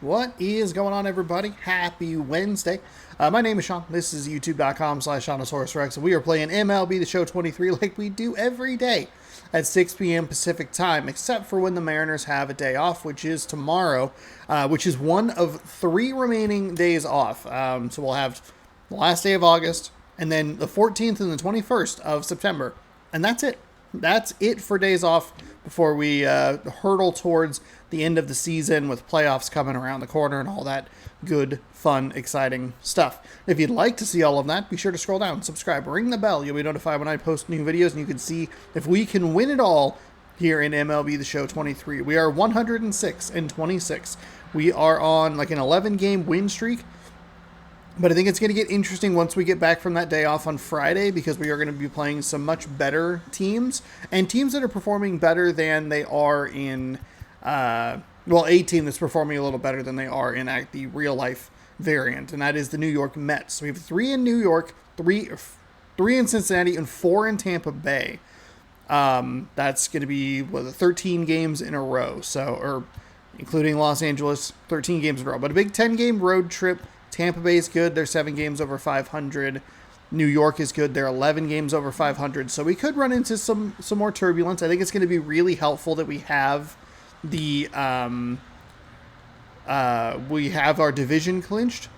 What is going on, everybody? Happy Wednesday. My name is Sean. This is youtube.com/SeanOsaurusRex. We are playing MLB The Show 23 like we do every day at 6 p.m. Pacific time, except for when the Mariners have a day off, which is tomorrow, which is one of 3 remaining days off. So we'll have the last day of August, and then the 14th and the 21st of September, and that's it. That's it for days off before we hurtle towards the end of the season with playoffs coming around the corner and all that good, fun, exciting stuff. If you'd like to see all of that, be sure to scroll down, subscribe, ring the bell. You'll be notified when I post new videos, and you can see if we can win it all here in MLB The Show 23. We are 106-26. We are on like an 11-game win streak. But I think it's going to get interesting once we get back from that day off on Friday, because we are going to be playing some much better teams and teams that are performing better than they are in, a team that's performing a little better than they are in the real life variant, and that is the New York Mets. So we have 3 in New York, 3 in Cincinnati, and 4 in Tampa Bay. That's going to be 13 games in a row. Or including Los Angeles, 13 games in a row. But a big 10-game road trip. Tampa Bay is good. They're 7 games over 500. New York is good. They're 11 games over 500. So we could run into some more turbulence. I think it's going to be really helpful that we have our division clinched.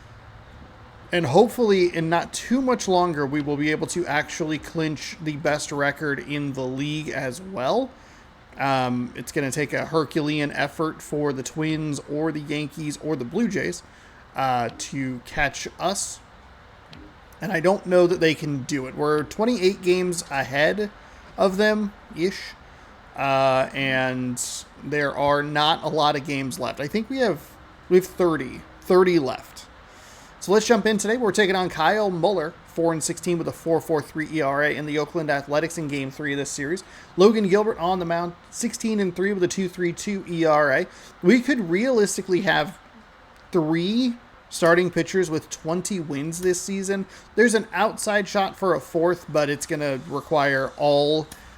And hopefully in not too much longer, we will be able to actually clinch the best record in the league as well. It's going to take a Herculean effort for the Twins or the Yankees or the Blue Jays to catch us, and I don't know that they can do it. We're 28 games ahead of them ish, and there are not a lot of games left. I think we have 30 left. So let's jump in today. We're taking on Kyle Muller, 4-16 with a 4.43 ERA in the Oakland Athletics in Game 3 of this series. Logan Gilbert on the mound, 16-3 with a 2.32 ERA. We could realistically have 3 starting pitchers with 20 wins this season. There's an outside shot for a 4th, but it's going to require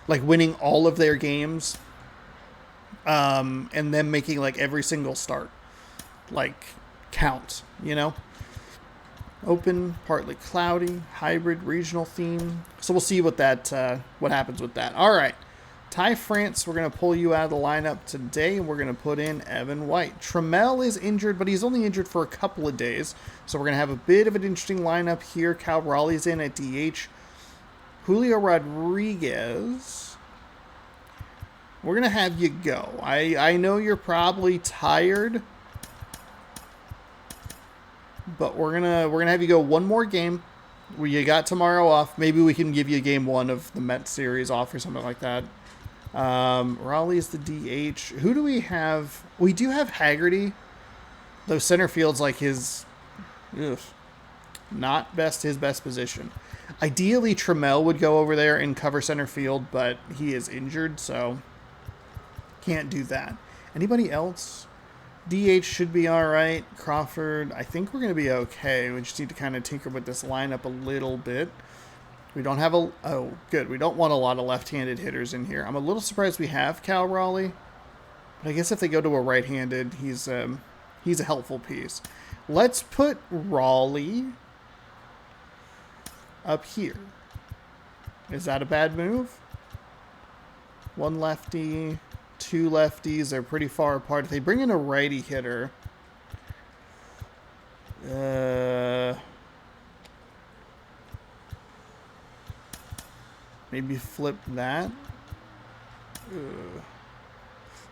winning all of their games, and then making every single start count, Open, partly cloudy, hybrid, regional theme. So we'll see what happens with that. All right. Ty France, we're going to pull you out of the lineup today, and we're going to put in Evan White. Trammell is injured, but he's only injured for a couple of days, so we're going to have a bit of an interesting lineup here. Cal Raleigh's in at DH. Julio Rodriguez, we're going to have you go. I know you're probably tired, but we're gonna have you go one more game. You got tomorrow off. Maybe we can give you game 1 of the Mets series off or something like that. Raleigh's the DH. Who do we have? We do have Haggerty, though center field's not his best position. Ideally, Trammell would go over there and cover center field, but he is injured, so can't do that. Anybody else? DH should be all right. Crawford, I think we're going to be okay. We just need to kind of tinker with this lineup a little bit. We don't have good. We don't want a lot of left-handed hitters in here. I'm a little surprised we have Cal Raleigh, but I guess if they go to a right-handed, he's a helpful piece. Let's put Raleigh up here. Is that a bad move? 1 lefty, 2 lefties. They're pretty far apart. If they bring in a righty hitter, maybe flip that.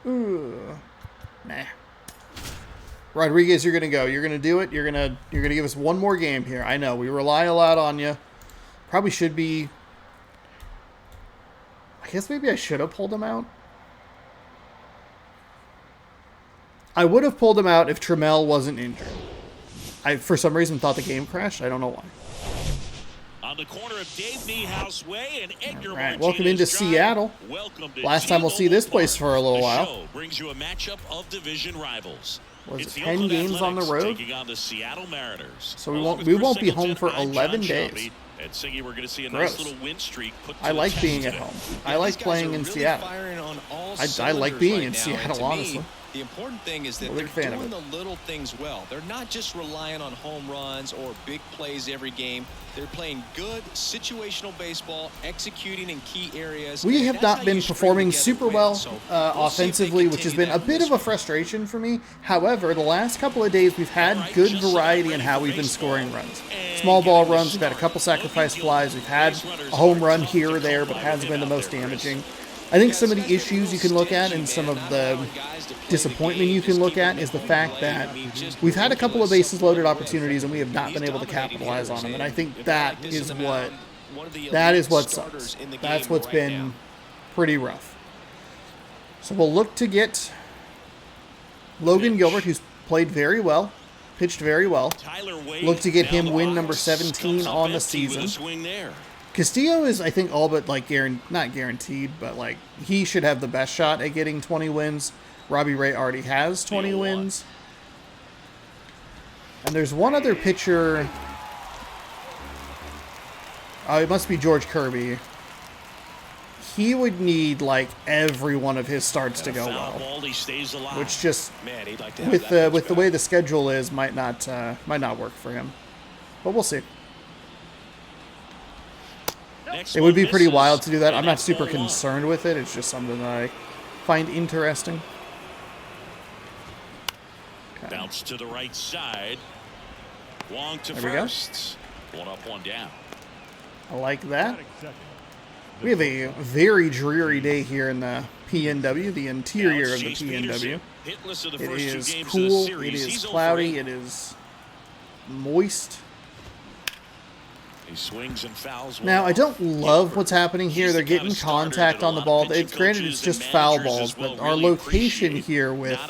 Nah. Rodriguez, you're gonna go. You're gonna do it. You're gonna give us one more game here. I know we rely a lot on you. Probably should be. I guess maybe I should have pulled him out. I would have pulled him out if Trammell wasn't injured. I, for some reason, thought the game crashed. I don't know why. On the corner of Dave Niehaus Way and Edgar All right, welcome into Seattle. Last time we'll see this place for a little while. Brings you a matchup of division rivals. Was it 10 games on the road? On the Seattle Mariners. So we won't be home for 11 days. And Siggy, we're going to see a nice little win streak put to I like being today. at home. I like playing in Seattle. I like being in Seattle, honestly. The important thing is that Well, they're doing the little things well. They're not just relying on home runs or big plays every game. They're playing good situational baseball, executing in key areas. We have not been performing super well offensively, which has been a bit of a frustration for me. However, the last couple of days we've had good variety in how we've been scoring runs. Small ball runs, we've had a couple sacrifice flies, we've had a home run here or there, but it hasn't been the most damaging. I think some of the issues you can look at and some of the disappointment you can look at is the fact that we've had a couple of bases loaded opportunities and we have not been able to capitalize on them. And I think that is what sucks. That's what's been pretty rough. So we'll look to get Logan Gilbert, who's played very well, pitched very well. Look to get him win number 17 on the season. Castillo is, I think, all but, like, not guaranteed, but, like, he should have the best shot at getting 20 wins. Robbie Ray already has 20 wins. And there's one other pitcher. Oh, it must be George Kirby. He would need, like, every one of his starts to go well. Which just, with the way the schedule is, might not work for him. But we'll see. It would be pretty wild to do that. I'm not super concerned with it. It's just something that I find interesting. Okay. Bounce to the right side. Wong to first. One up, one down. I like that. We have a very dreary day here in the PNW, the interior of the PNW. It is cool. It is cloudy. It is moist. He swings and fouls well. Now, I don't love what's happening here. They're getting contact on the ball. Granted, it's just foul balls, but our location here with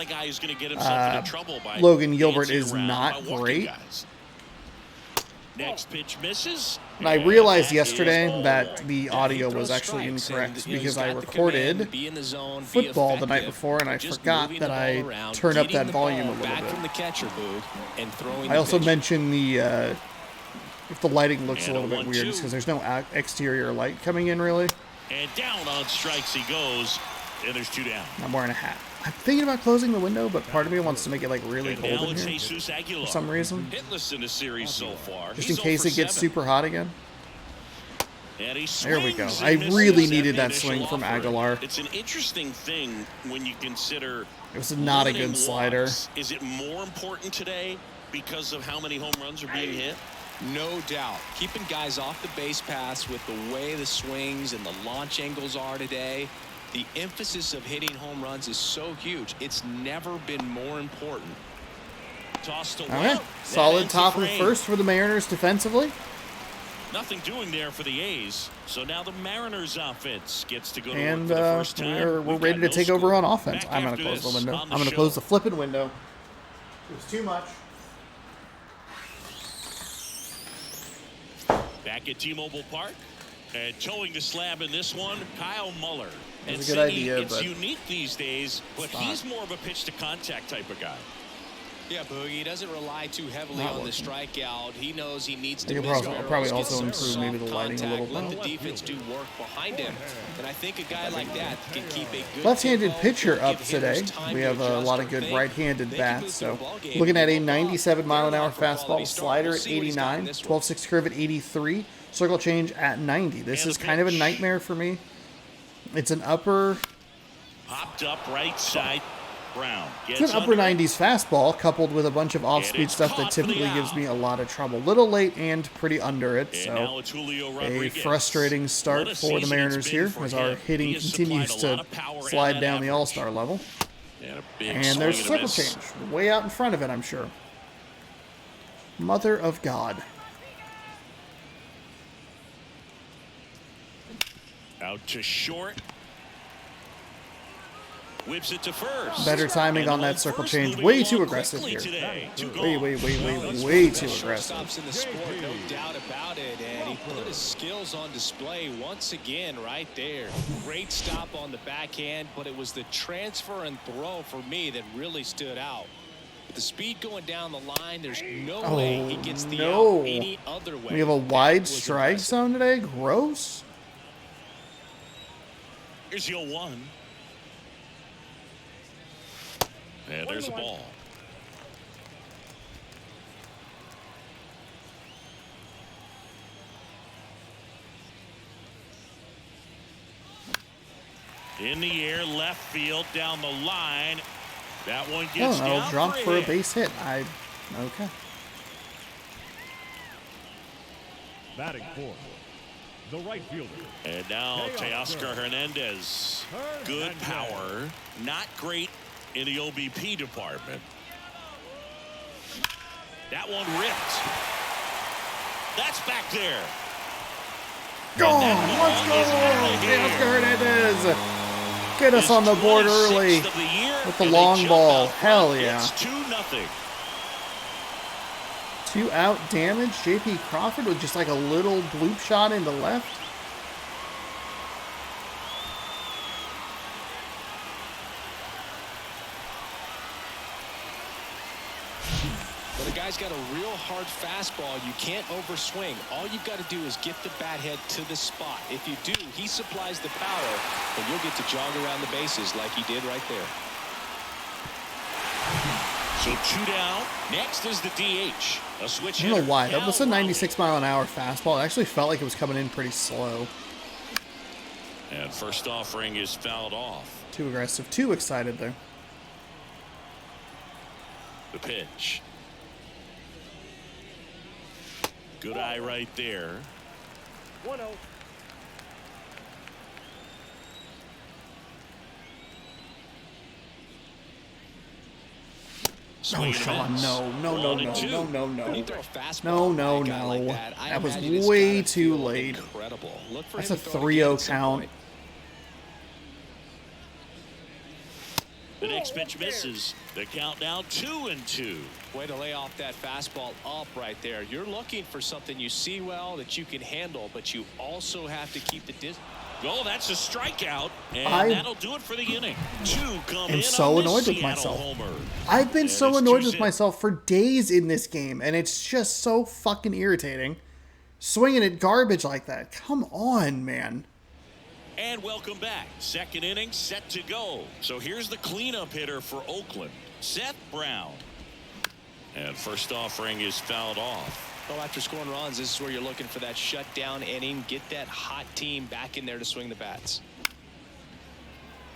Logan Gilbert is not great. Next pitch misses. And I realized yesterday that the audio was actually incorrect because I recorded football the night before and I forgot that I turned up that volume a little bit. I also mentioned if the lighting looks a little bit weird, it's because there's no exterior light coming in, really. And down on strikes he goes, and there's two down. I'm wearing a hat. I'm thinking about closing the window, but part of me wants to make it, like, really cold in here for some reason. Hitless in the series so far. Just in case it gets super hot again. There we go. I really needed that swing from Aguilar. It's an interesting thing when you consider it was not a good slider. Is it more important today because of how many home runs are being hit? No doubt. Keeping guys off the base paths with the way the swings and the launch angles are today, the emphasis of hitting home runs is so huge. It's never been more important. Tossed away. All right. Solid top of the first for the Mariners defensively. Nothing doing there for the A's. So now the Mariners offense gets to go to and work for the first time. we're ready to take over on offense. I'm going to close the window. I'm going to close the flipping window. It was too much. Back at T-Mobile Park, and towing the slab in this one, Kyle Muller. That's a good idea, it's but unique these days, but he's more of a pitch-to-contact type of guy. Yeah, Boogie, he doesn't rely too heavily on the strikeout. He knows he needs to probably also improve maybe the lighting a little bit. Let the defense do work behind him. And I think a guy like that can keep a good left-handed pitcher up today. We have a lot of good right-handed bats. So looking at a 97-mile-an-hour fastball, slider at 89, 12-6 curve at 83, circle change at 90. This is kind of a nightmare for me. It's an upper... Popped up right side. Brown it's an upper 90s fastball coupled with a bunch of off-speed stuff that typically gives me a lot of trouble. Little late and pretty under it, so a frustrating start for the Mariners here as our hitting continues to slide down the all-star level. And there's a circle change way out in front of it, I'm sure. Mother of God. Out to short. Whips it to first. Better timing on that circle change. Way too aggressive here. Way too aggressive. In the sport, no doubt about it. And he put his skills on display once again right there. Great stop on the backhand, but it was the transfer and throw for me that really stood out. With the speed going down the line, there's no way he gets the out any other way. We have a wide strike zone today. Gross. Here's your 1. And there's a ball. In the air, left field, down the line. That one gets down drop for a hit. base hit. Okay. Batting fourth, the right fielder. And now Teoscar Hernandez. Good power. Not great in the OBP department. That one ripped. That's back there. Gone. Let's go. Teoscar Hernandez. Get us on the board early with the long ball. Hell yeah. It's 2-0. 2 out damage. JP Crawford with just like a little bloop shot into left. But the guy's got a real hard fastball. You can't overswing. All you've got to do is get the bat head to the spot. If you do, he supplies the power, and you'll get to jog around the bases like he did right there. So 2 down. Next is the DH. A switch I don't know why. That hitter. was a 96-mile-an-hour fastball. It actually felt like it was coming in pretty slow. And first offering is fouled off. Too aggressive. Too excited there. The pitch. Good eye right there. 1-0. No, Sean, no. You throw a fastball No. at a guy like that, I That was imagine it's way gotta too feel late. Incredible. Look for That's him a to throw it 3-0 again at some count. point. The next pitch misses. The count now 2-2. Way to lay off that fastball up right there. You're looking for something you see well that you can handle, but you also have to keep the distance. Oh, that's a strikeout, and I that'll do it for the inning. 2 come am in so on this annoyed with Seattle myself. homer. I've been And so it's annoyed 2-0. with myself for days in this game, and it's just so fucking irritating. Swinging at garbage like that. Come on, man. And welcome back. Second inning set to go. So here's the cleanup hitter for Oakland, Seth Brown. And first offering is fouled off. Well, after scoring runs, this is where you're looking for that shutdown inning. Get that hot team back in there to swing the bats.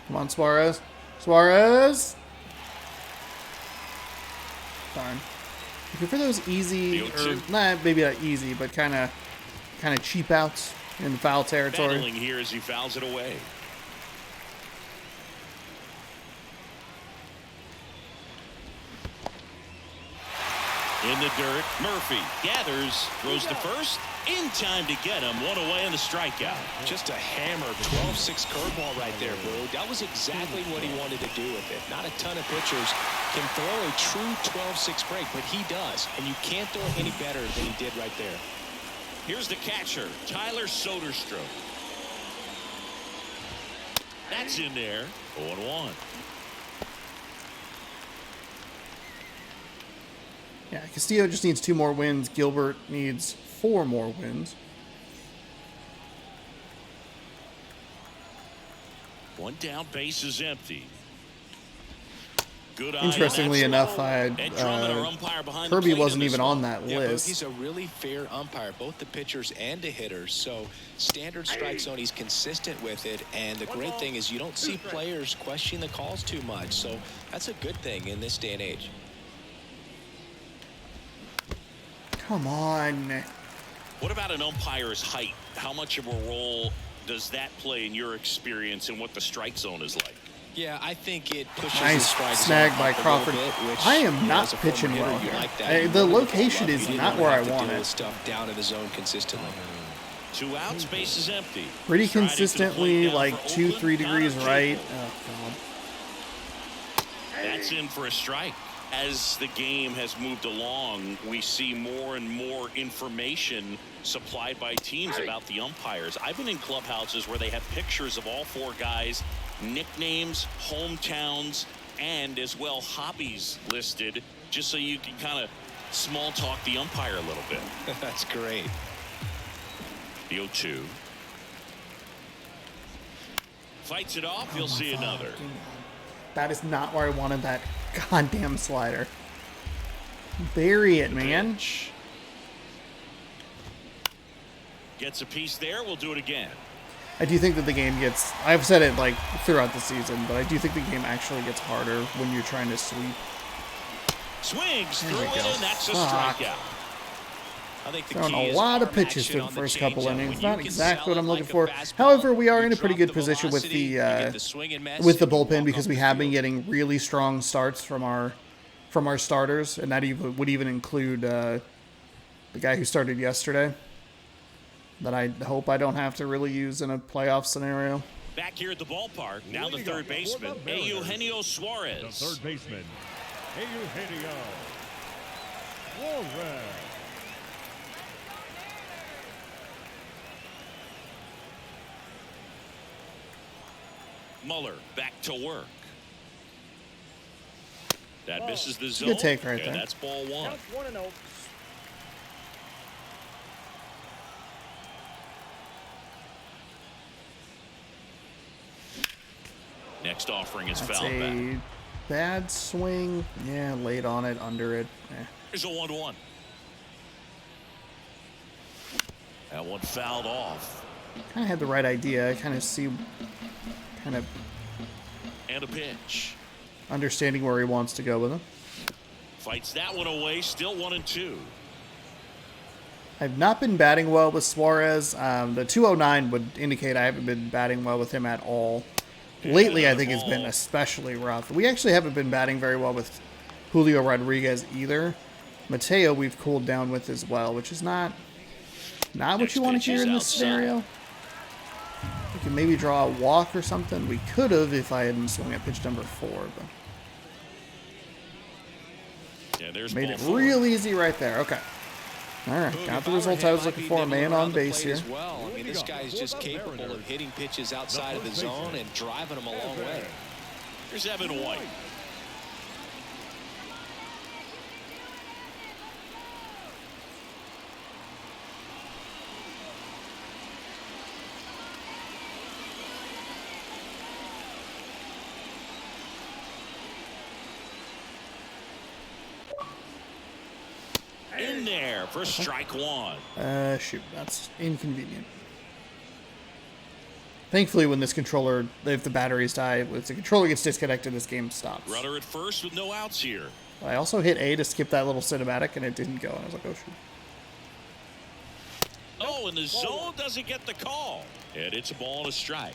Come on, Suarez. Suarez! Darn. Looking for those easy, The or 0-2. nah, maybe not easy, but kind of cheap outs in foul territory. Battling here as he fouls it away. In the dirt, Murphy gathers, throws to first, in time to get him. One away in the strikeout. Just a hammer 12-6 curveball right there, Boo. That was exactly what he wanted to do with it. Not a ton of pitchers can throw a true 12-6 break, but he does. And you can't throw it any better than he did right there. Here's the catcher, Tyler Soderstrom. That's in there. 0-1. Yeah, Castillo just needs 2 more wins. Gilbert needs 4 more wins. One down, base is empty. Good eye. Interestingly enough, And Drummond, our umpire behind the Kirby plate wasn't in this even on one. that Yeah, list. he's a really fair umpire, both the pitchers and the hitters. So standard strike zone, he's consistent with it. And the great thing is you don't see players question the calls too much. So that's a good thing in this day and age. Come on. What about an umpire's height? How much of a role does that play in your experience and what the strike zone is like? Yeah, I think it pushes the Nice strike snag zone by up a Crawford. little bit, which, I am you know, not as a former pitching hitter, well you here. like that. You The really location love is it. You not don't where I have to want deal it. with stuff down in the zone consistently. 2 outs, base is empty. Pretty Striding to the consistently, plate now like for 2-3 Oakland, degrees Connor right. Cable. Oh, God. That's in for a strike. As the game has moved along, we see more and more information supplied by teams about the umpires. I've been in clubhouses where they have pictures of all 4 guys, nicknames, hometowns, and as well hobbies listed, just so you can kind of small talk the umpire a little bit. That's great. The 0-2. Fights it off. You'll see another. That is not where I wanted that goddamn slider. Bury it, man. Pitch. Gets a piece there. We'll do it again. I do think that the game gets, I've said it like throughout the season, but I do think the game actually gets harder when you're trying to sweep. Swings There through we it, go. and that's a Fuck. strikeout. I think the Throwing key a is lot of arm pitches action through the on first the couple changeup. innings. When Not you can exactly sell what I'm it looking like a for. fastball, However, we are you in a pretty drop good the position with velocity, you get the swing and miss, with the and you bullpen walk because off we the have been field. getting really strong starts from our starters, and that even would even include the guy who started yesterday. That I hope I don't have to really use in a playoff scenario. Back here at the ballpark, now the third baseman, Eugenio The Suarez. third baseman, Eugenio Suarez. Muller back to work. That misses the zone. Good take right and there. that's ball one. Count 1-0. Next offering is That's foul back. a bad swing. Yeah, late on it, under it. Here's a 1-1. That one fouled off. Kind of had the right idea. I kind of see, kind of And a pitch. understanding where he wants to go with him. Fights that one away. Still 1-2. I've not been batting well with Suarez. The 209 would indicate I haven't been batting well with him at all. Lately, I think it's been especially rough. We actually haven't been batting very well with Julio Rodriguez either. Mateo, we've cooled down with as well, which is not what you want to hear in this scenario. We can maybe draw a walk or something. We could have if I hadn't swung at pitch number 4, but Yeah, there's made ball it 4. real easy right there. Okay. All right, Boog, got if the I were result him, I was I'd looking be for. nibbling Man around on the base plate here. as well. I mean, this guy's just capable of hitting pitches outside of the zone and driving them a long way. Here's Evan White. In there for strike one. Shoot, that's inconvenient. Thankfully, when this controller, if the batteries die, if the controller gets disconnected, this game stops. Runner at first with no outs here. I also hit A to skip that little cinematic, and it didn't go. And I was like, oh, shoot. Oh, and the zone doesn't get the call. And it's a ball and a strike.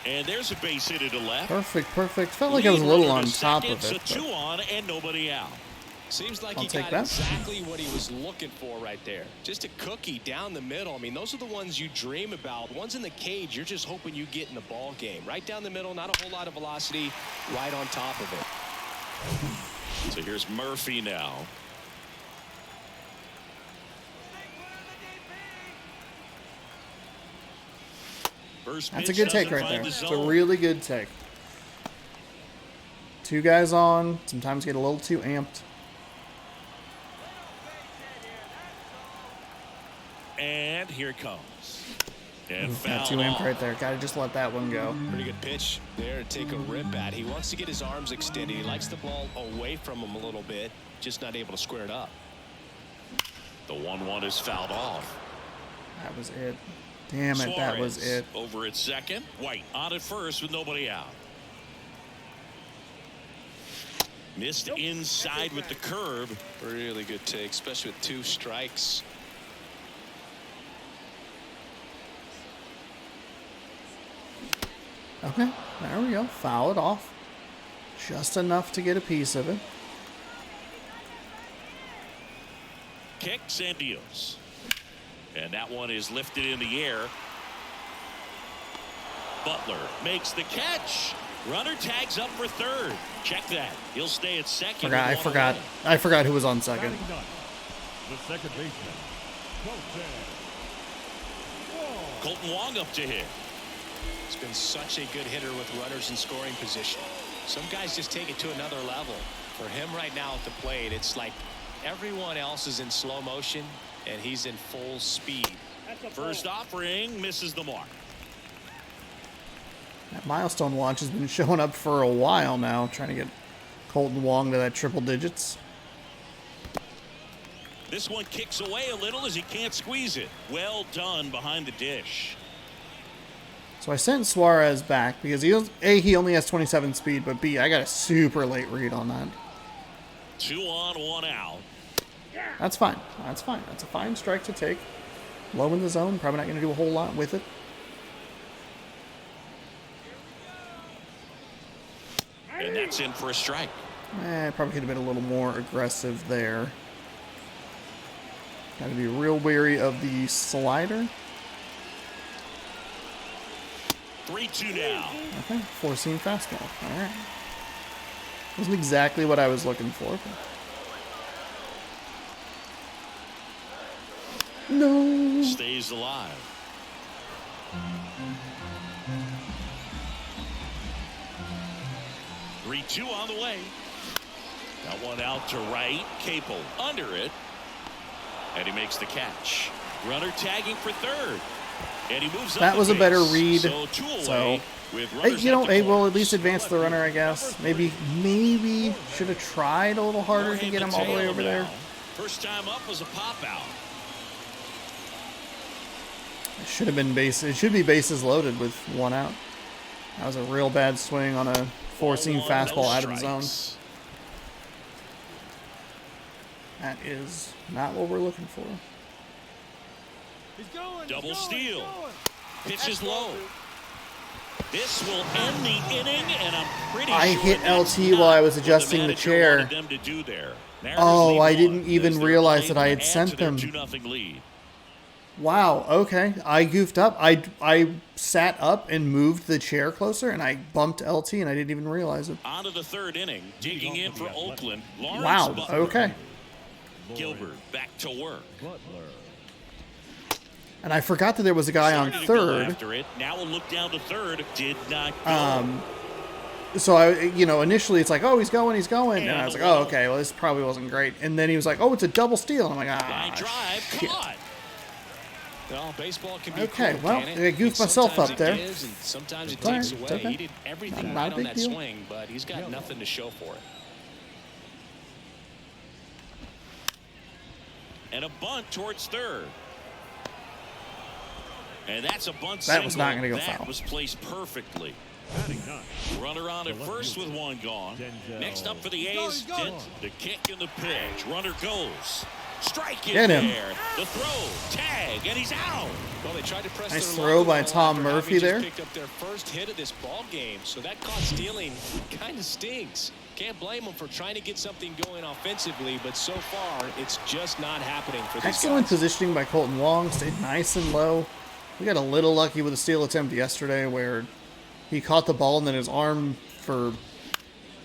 And there's a base hit to left. Perfect. Felt like I was a little on top of So it. two But on and nobody out. Seems like I'll he take got that. exactly what he was looking for right there. Just a cookie down the middle. I mean, those are the ones you dream about. Ones in the cage, you're just hoping you get in the ball game. Right down the middle, not a whole lot of velocity, right on top of it. So here's Murphy now. First that's a pitch good take doesn't right find there. the It's a zone. really good take. 2 guys on. Sometimes get a little too amped. And here it comes. And Got foul 2 amped off. right there. Gotta just let that one go. Pretty good pitch there to take a rip at. He wants to get his arms extended. He likes the ball away from him a little bit, just not able to square it up. The 1-1 is fouled off. That was it. Damn it, that was Suarez it. over at second. White on at first with nobody out. Missed inside with the curve. Really good take, especially with 2 strikes. Okay, there we go. Foul it off. Just enough to get a piece of it. Kicks and deals. And that one is lifted in the air. Butler makes the catch. Runner tags up for third. Check that. He'll stay at second. I with one forgot. away. I forgot who was on second. Batting ninth, the second baseman, Colton Wong up to hit. He's been such a good hitter with runners in scoring position. Some guys just take it to another level. For him right now at the plate, it's like Everyone else is in slow motion, and he's in full speed. First offering misses the mark. That milestone watch has been showing up for a while now, trying to get Colton Wong to that triple digits. This one kicks away a little as he can't squeeze it. Well done behind the dish. So I sent Suarez back because he only has 27 speed, but B, I got a super late read on that. 2 on, 1 out. That's fine. That's fine. That's a fine strike to take. Low in the zone. Probably not going to do a whole lot with it. And that's in for a strike. Probably could have been a little more aggressive there. Got to be real wary of the slider. 3-2 now. Okay, 4-seam fastball. All right. Wasn't exactly what I was looking for. But... No. Stays alive. Three-two on the way. Got one out to right. Capel under it. And he makes the catch. Runner tagging for third. And he moves up. That was a better read. So, two away with you know, we'll at least advance the runner, I guess. Maybe should have tried a little harder to get him all the way over there. First time up was a pop out. It should have been it should be bases loaded with 1 out. That was a real bad swing on a 4-seam fastball out of the zone. That is not what we're looking for. Double steal. Pitches low. This will end the inning, and I'm pretty I sure hit LT while I was adjusting the chair. Oh, I didn't even realize that I had sent them. 2-0 lead. Wow, okay. I goofed up. I sat up and moved the chair closer, and I bumped LT, and I didn't even realize it. On to the third inning. Digging in for Oakland. Lawrence Wow, Butler. okay. Gilbert back to work. And I forgot that there was a guy on Started to go third. after it. Now we'll look down to third. Did not go. So initially it's like, oh, he's going, and I was like, oh, okay, well, this probably wasn't great. And then he was like, oh, it's a double steal, and I'm like, Line drive shit. caught. Well, baseball can be Okay, cruel, well, can't I it? goofed myself Sometimes up there. It gives and sometimes it It's all takes right, away. it's okay. He did everything Not a right on big that deal. swing, but he's got nothing to show for it. And a bunt towards third. And that's a bunt That was single. not gonna go That foul. was placed perfectly. Runner on at first with one gone. Next up for the A's, the kick and the pitch. Runner goes. Strike in Get him. there. The throw, tag, and he's out. Well, they tried to press Nice their throw luck by after Tom having Murphy just there. Picked up their first hit of this ball game, so that caught stealing kind of stings. Can't blame them for trying to get something going offensively, but so far it's just not happening for these Excellent guys. positioning by Colton Wong. Stayed nice and low. We got a little lucky with a steal attempt yesterday where he caught the ball and then his arm, for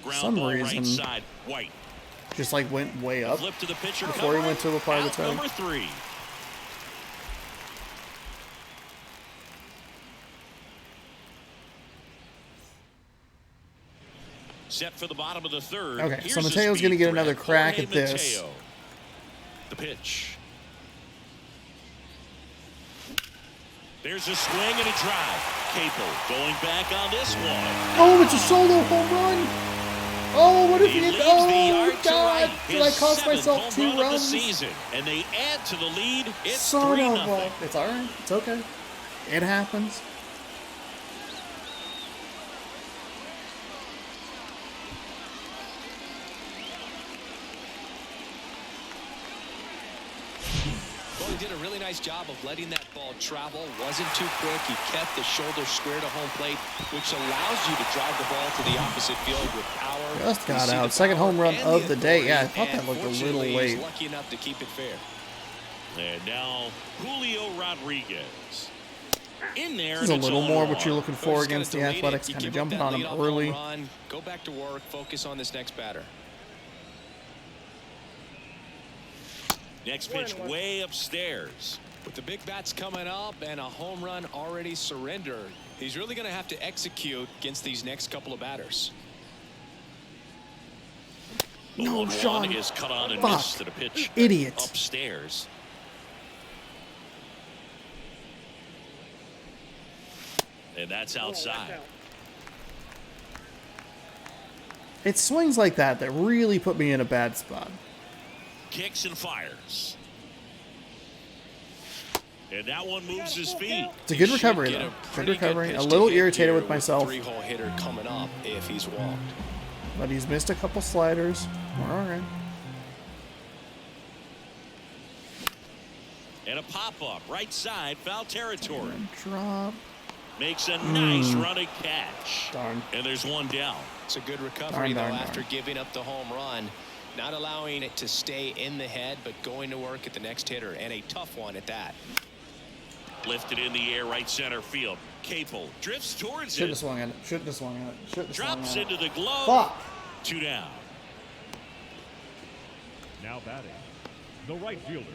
Ground some ball reason, right side, White. just like went way up Flip to the pitcher before he cover. went to apply the Out tag. number 3. Set for the bottom of the third. Okay, Here's so the Mateo's speed gonna get threat, another crack Jorge at this. Mateo. The pitch. There's a swing and a drive. Capel going back on this one. Oh, it's a solo home run. Oh, what if He he leaves hit? the Oh, yard to God. right. Did I His cost 7th myself home 2 run of the runs? season, and they add to the lead. It's Son of 3-0. a... It's all right. It's okay. It happens. Well, he did a really nice job of letting that ball travel. Wasn't too quick. He kept the shoulder square to home plate, which allows you to drive the ball to the opposite field with power. Just got You see out. the Second power home run and of the day. Yeah, I authority, thought that looked a and little fortunately, late. he's lucky enough to keep it fair. And now Julio Rodriguez. In there. This is a and it's little more 0-1. what you're looking Well, for just gotta against the delete it. Athletics. You Kind of give up jumping that on him leadoff home early. run, go back to work. Focus on this next batter. Next pitch way upstairs. With the big bats coming up and a home run already surrendered, he's really going to have to execute against these next couple of batters. No, 1-1 Sean. is cut on and Fuck. missed to the pitch Idiot. upstairs. And that's outside. It's swings like that that really put me in a bad spot. Kicks and fires. And that one moves his feet. It's a good recovery, though. Good recovery. A little irritated with myself. Three-hole hitter coming up if he's walked. But he's missed a couple sliders. We're all right. And a pop-up, right side, foul territory. Drop. Makes a nice running catch. Darn. And there's one down. It's a good recovery, Darn. after giving up the home run. Not allowing it to stay in the head, but going to work at the next hitter, and a tough one at that. Lifted in the air, right center field. Capel drifts towards Shouldn't have it. swung at it. Shouldn't have swung at it. Shouldn't have swung Drops at it. into the glove. Fuck. 2 down. Now batting, the right fielder.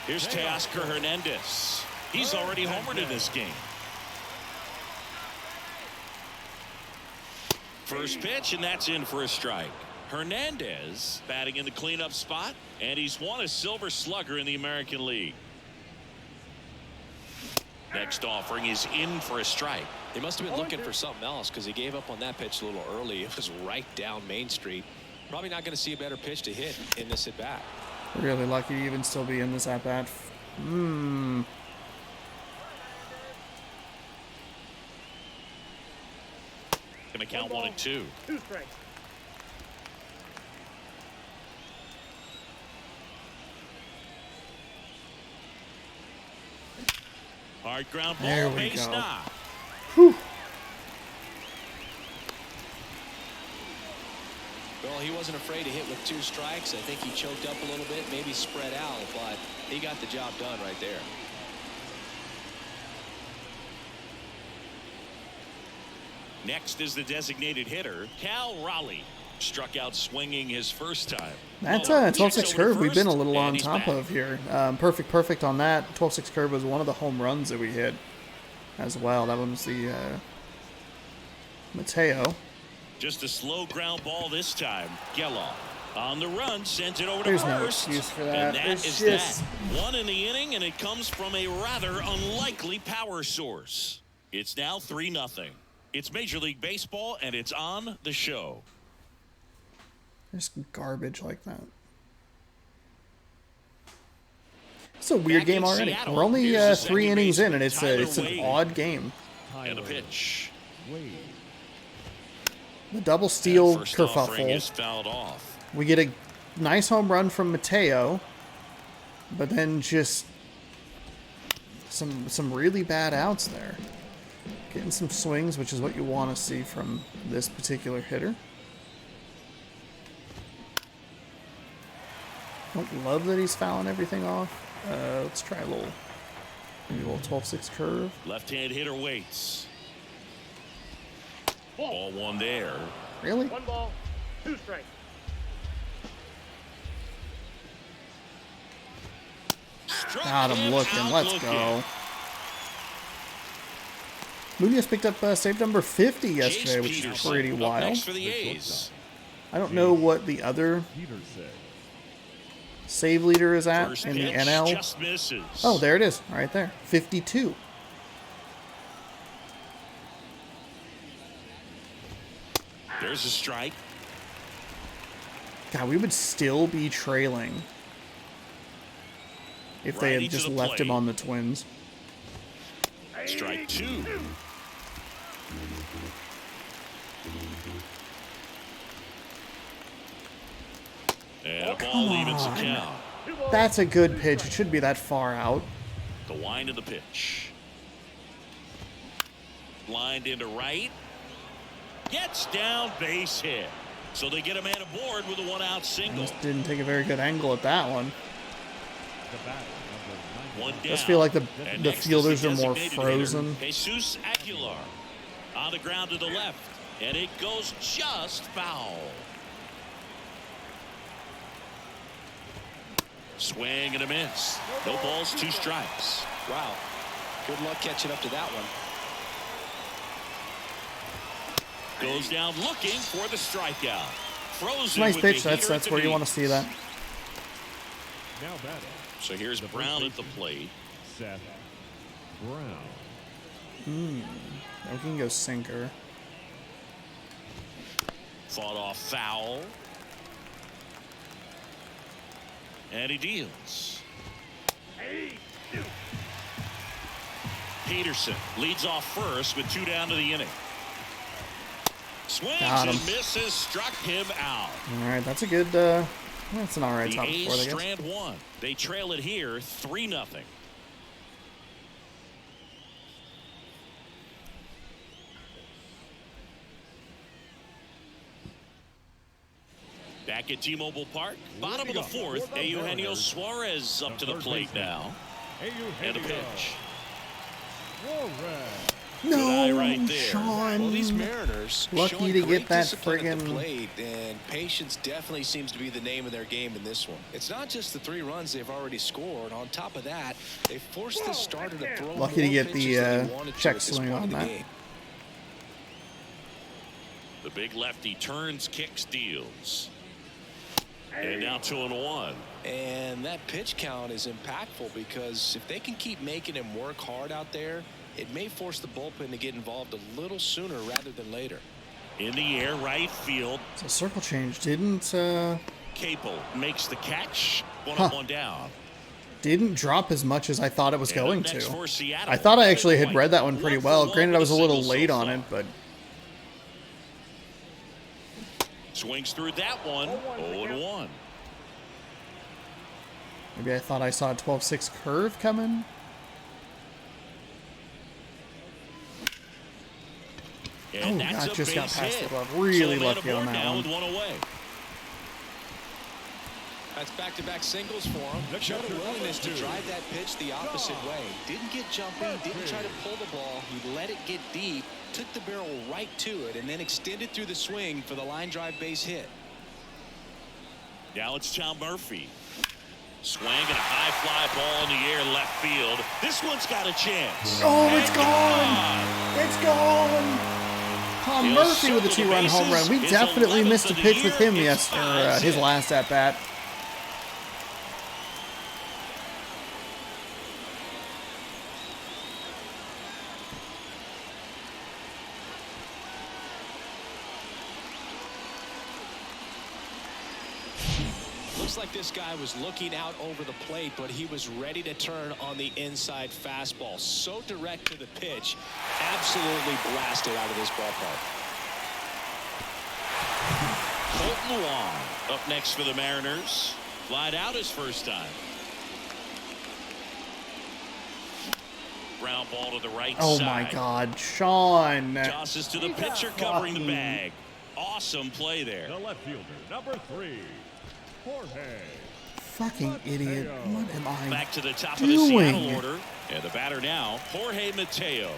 Here's Teoscar Hernandez. He's already homered in this game. First pitch, and that's in for a strike. Hernandez batting in the cleanup spot, and he's won a Silver Slugger in the American League. Next offering is in for a strike. He must have been looking for something else because he gave up on that pitch a little early. It was right down Main Street. Probably not going to see a better pitch to hit in this at bat. Really lucky to even still be in this at bat. Gonna count 1 and 2. 2 strikes. Hard ground ball, There we base go. knock. Well, he wasn't afraid to hit with 2 strikes. I think he choked up a little bit, maybe spread out, but he got the job done right there. Next is the designated hitter, Cal Raleigh. Struck out swinging his first time. That's Muller a 12-6 checks over curve to we've been a first, little and on he's top back. of here. Perfect on that. 12-6 curve was one of the home runs that we hit as well. That one was the Mateo. Just a slow ground ball this time. Geloff on the run, sends it over to There's no first. excuse for that. And that It's is just- that. 1 in the inning, and it comes from a rather unlikely power source. It's now 3-0. It's Major League Baseball, and it's on the show. There's garbage like that. It's a weird Back game in already. Seattle, We're only here's the 3 second innings in, baseman, and it's an Tyler Wade. odd game. And the pitch. Wade. The double And steal first offering kerfuffle. is fouled off. We get a nice home run from Mateo, but then just some really bad outs there. Getting some swings, which is what you want to see from this particular hitter. Don't love that he's fouling everything off. Let's try maybe a little 12-6 curve. Left-hand hitter waits. Ball 1 there. Really? 1 ball, 2 strikes. Struck Got him looking. out Let's looking. go. Munoz picked up save number 50 yesterday, Chase which is Peterson pretty up wild. next for the A's. I don't know what the other Peterson. save leader is at First in the pitch NL. just misses. Oh, there it is, right there. 52. There's a strike. God, we would still be trailing if they Righty had to just the left him plate. on the Twins. Strike 2. And a ball evens the count. That's a good pitch. It shouldn't be that far out. The wind of the pitch. Lined into right. Gets down, base hit. So they get a man aboard with a 1-out single. Just didn't take a very good angle at that one. The batter, number 1 down. Just feel like the And the next is fielders the are more designated frozen. hitter, Jesus Aguilar on the ground to the left, and it goes just foul. Swing and a miss. No balls, 2 strikes. Wow. Good luck catching up to that one. Goes down looking for the strikeout. Frozen Nice with pitch. the heater That's at where the you want to see that. Now batting. So here's Brown at the plate. Seth Brown. We can go sinker. Fought off foul. And he deals. Peterson leads off first with 2 down to the inning. Swings Got him. and misses, struck him out. All right, that's a good. That's an all right The top A's fourth, I guess. strand 1. They trail it here 3-0. Back at T-Mobile Park, bottom of the 4th, Eugenio Suarez up to the plate now. And a pitch. No, right there. Sean. Well, these Mariners Lucky showing to great get that discipline at the friggin' plate, and patience definitely seems to be the name of their game in this one. It's not just the 3 runs they've already scored. On top of that, they forced the starter to throw Lucky to more get the, pitches than he wanted to check at this swing point on in the that. game. The big lefty turns, kicks, deals. And now 2-1. And that pitch count is impactful because if they can keep making him work hard out there, it may force the bullpen to get involved a little sooner rather than later. In the air, right field. So circle change didn't Capel makes the catch. 1 Huh. up, 1 down. didn't drop as much as I thought it was And up going next to. for Seattle, I thought I actually had White. read that one pretty 1 for well. 1 Granted, I with was a little single late so on far. it, but Swings through that one. 0-1. maybe I thought I saw a 12-6 curve coming. And Oh, that's God, a just got base past hit. the glove. Really So a man lucky on aboard that now one. with 1 away. That's back-to-back singles for him. Showed a willingness to drive that pitch the opposite way. Didn't get jumpy, didn't try to pull the ball. He let it get deep, took the barrel right to it, and then extended through the swing for the line drive base hit. Now it's Tom Murphy. Swing and a high fly ball in the air left field. This one's got a chance. Oh, it's And gone! It's gone! Tom He'll Murphy with a circle the 2-run home run. bases. We His definitely 11th missed a of the pitch with year. him It's his 5-6. last at bat. Looks like this guy was looking out over the plate, but he was ready to turn on the inside fastball. So direct to the pitch, absolutely blasted out of this ballpark. Colton Wong up next for the Mariners. Flied out his first time. Ground ball to the right Oh side. my God, Sean! Tosses to the pitcher covering the bag. Awesome play there. The left fielder, number 3, Jorge. Fucking idiot! What am I Back to the top of the Seattle doing? order. And the batter now, Jorge Mateo.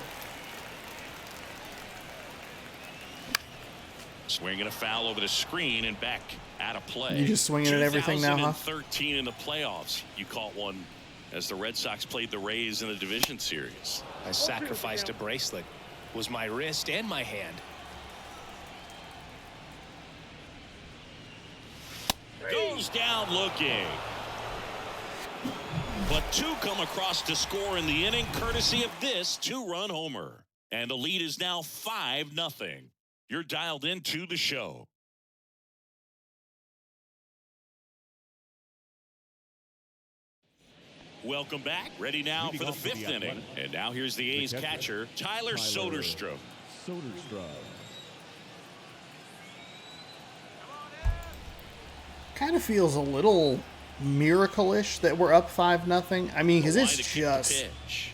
Swinging a foul over the screen and back out of play. You just swinging at everything now, huh? 2013 in the playoffs. You caught one as the Red Sox played the Rays in the division series. I sacrificed a bracelet. It was my wrist and my hand. Goes down looking. But 2 come across to score in the inning, courtesy of this 2-run homer. And the lead is now 5-0. You're dialed into the show. Welcome back. Ready now for the 5th inning. And now here's the A's catcher, Tyler Soderstrom. Soderstrom. Kind of feels a little miracle-ish that we're up 5-0. I mean, because Line it's to kick the just pitch.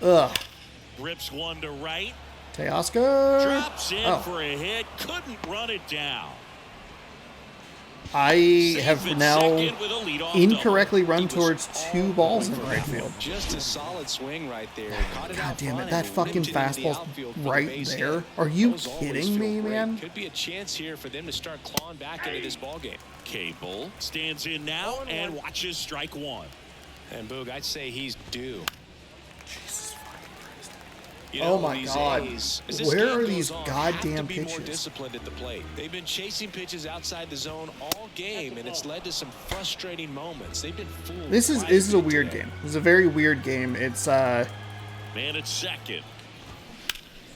ugh. Rips one to right. Teoscar Drops in Oh. for a hit. Couldn't run it down. I Safe have at now second with a leadoff incorrectly double. run He was towards all 2 the balls way in for right that field. one. Just a solid swing right there. Caught it God out damn front it! That and fucking ripped it into the fastball's outfield for the right base there. hit. Are you Those always kidding feel me, great. man? Could be a chance here for them to start clawing back into this ball game. Cable stands in now and watches strike 1. And Boog, I'd say he's due. Jesus fucking Christ. You Oh know, my these God. A's, as this Where game are goes these on, goddamn have to be more pitches? disciplined at the plate. They've been chasing pitches outside the zone all game, and it's led to some frustrating moments. They've been fooled. This quite is a bit weird today. game. This is a very weird game. It's Man at second.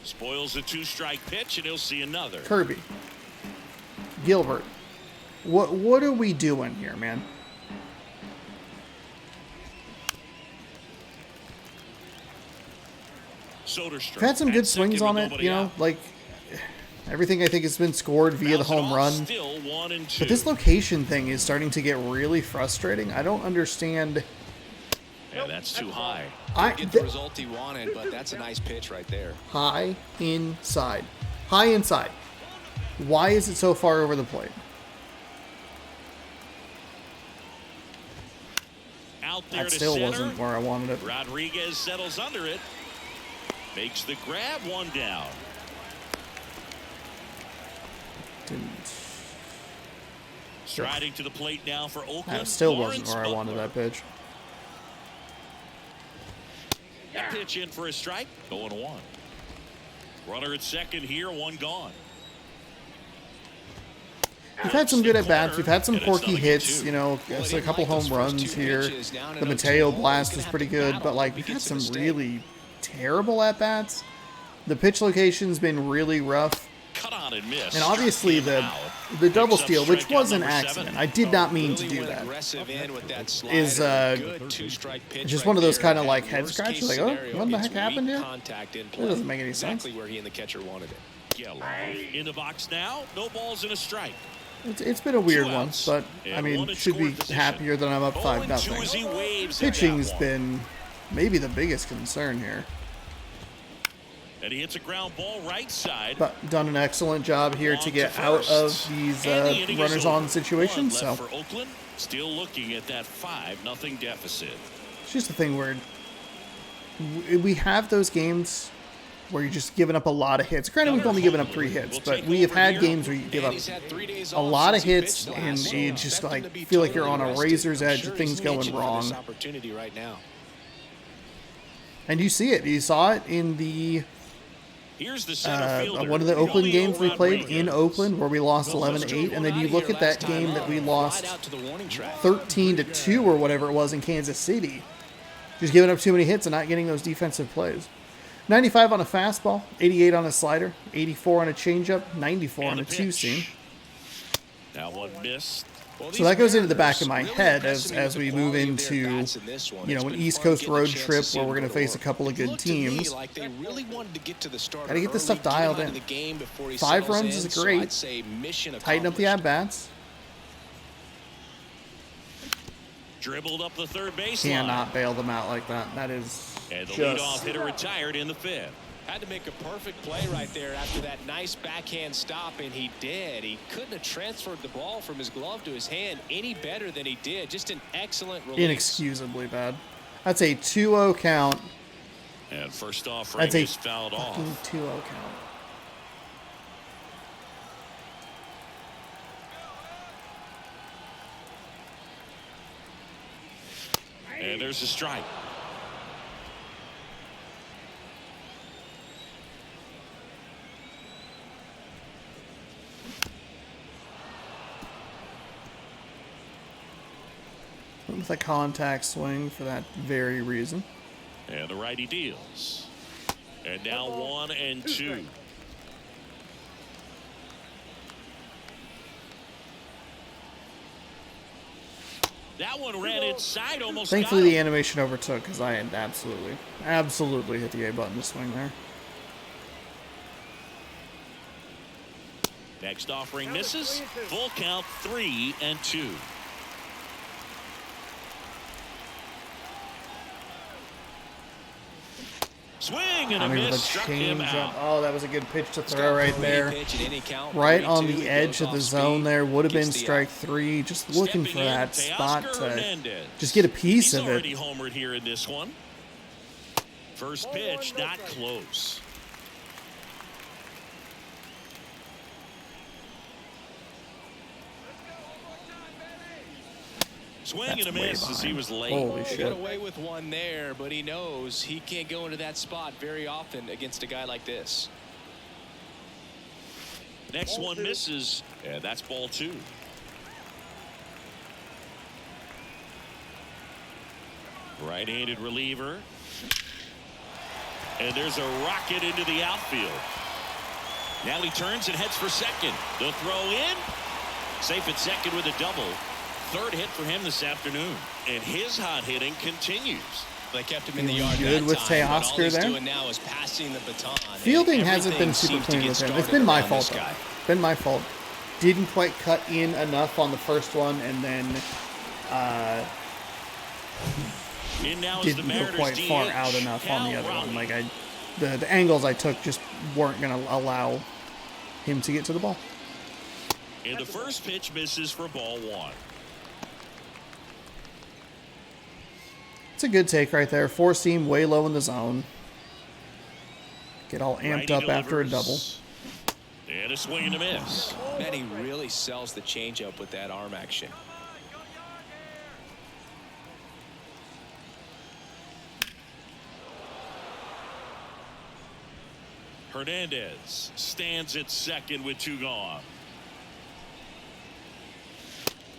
Spoils the 2-strike pitch, and he'll see another. Kirby. Gilbert. What are we doing here, man? Soderstrom. We've had some At good second swings with on it, nobody you know, out. like everything I think has been scored via the Bounce it home off, run. Still 1 and 2. But this location thing is starting to get really frustrating. I don't understand. Yeah, that's too high. Get the result he wanted, but that's a nice pitch right there. High inside. High inside. Why is it so far over the plate? Out there That to still center. wasn't where I wanted it. Rodriguez settles under it. Makes the grab, 1 down. Didn't. Striding to the plate now for Oakland. That still Lawrence wasn't where I wanted Butler. that pitch. That pitch in for a strike. 0-1. Runner at second here, 1 gone. We've had some good at bats. We've had some And it's quirky 0-2. hits. You know, it's a couple home runs here. The Mateo blast was pretty good, but like we've had some really terrible at bats. The pitch location's been really rough. Cut on and miss. And obviously the double steal, which was an accident. I did not mean to do that. Is just one of those kind of like head scratches, like, oh, what the heck happened here? It doesn't make any sense. Exactly where he and the catcher wanted it. Geloff in the box now. No balls and a strike. It's been a weird 2 one, outs. but And I mean, one in should be scored position. happier that I'm up 5-0. 0-2 as he waves at that Pitching's one. been maybe the biggest concern here, And he hits a ground ball right side. but done an excellent job here to Long get to out first. of these And the inning is runners on over. situations. 1 So left for Oakland, still looking at that 5-0 deficit. it's just the thing where we have those games where you're just giving up a lot of hits. Granted, we've only given up 3 hits, but we have had games where you give up a lot of hits and you just like feel like you're on a razor's edge of things going wrong. And you see it. You saw it in the Here's the center fielder, one of the Oakland Julio games we played in Rodriguez. Oakland where we lost 11-8, and then you look at that game that we lost 13-2 or whatever it was in Kansas City. Just giving up too many hits and not getting those defensive plays. 95 on a fastball, 88 on a slider, 84 on a changeup, 94 on And a the two-seam. pitch. Now 1 missed. So that goes into the back of my head as we move into, you know, an East Coast road trip where we're going to face a couple of good teams. Got Gotta get this stuff dialed in. 5 runs is great. Tighten up the at-bats. Dribbled up the third baseline. Cannot bail them out like that. That is And the just... leadoff hitter retired in the 5th. Had to make a perfect play right there after that nice backhand stop, and he did. He couldn't have transferred the ball from his glove to his hand any better than he did. Just an excellent release. inexcusably bad. That's a 2-0 count. And first off, That's a is fouled off. fucking 2-0 count. And there's a strike. With a contact swing for that very reason. And the righty deals. And now 1-2. That one ran inside, almost Thankfully, got the him. animation overtook because I had absolutely hit the A button to swing there. Next offering misses. Full count, 3-2. Swing and I a mean, with miss. a Struck him change up. out. Oh, that was a good pitch to throw right there. Right 3-2, on the he edge goes of the off zone speed, there. Would have been gets the strike out. 3. Just looking for Stepping in, that spot Teoscar to Hernandez. just get a piece He's of it. already homered here in this one. First pitch, not close. Swing That's and a way miss as he behind. was late. Holy Got shit. away with one there, but he knows he can't go into that spot very often against a guy like this. Next one misses, and that's ball 2. Right-handed reliever. And there's a rocket into the outfield. Now he turns and heads for second. The throw in. Safe at second with a double. Third hit for him this afternoon. And his hot hitting continues. They kept him in the yard Good that with time, but all Teoscar he's there. doing now is passing the baton. Fielding And hasn't been everything super seems to clean get with him. It's started been my around fault, this though. guy. Been my fault. Didn't quite cut in enough on the first one, and then In now is the didn't go Mariners quite far DH, out enough on the Cal other one. Raleigh. Like the angles I took just weren't going to allow him to get to the ball. And the first pitch misses for ball 1. It's a good take right there. Four seam way low in the zone. Get all amped Righty up after a double. delivers. And a swing and a miss. Man, he really sells the changeup with that arm action. Hernandez stands at second with 2 gone.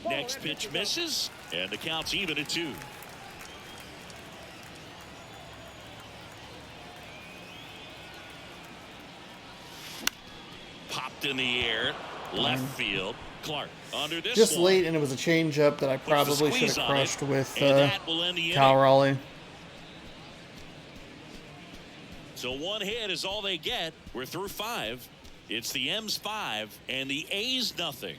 Next pitch misses, and the count's even at 2. Popped in the air, left field. Clark under this Just one. late, and it was a changeup that I Puts the probably should squeeze have on it, crushed with and that will end the Cal inning. Raleigh. So one hit is all they get. We're through 5. It's the M's 5 and the A's nothing.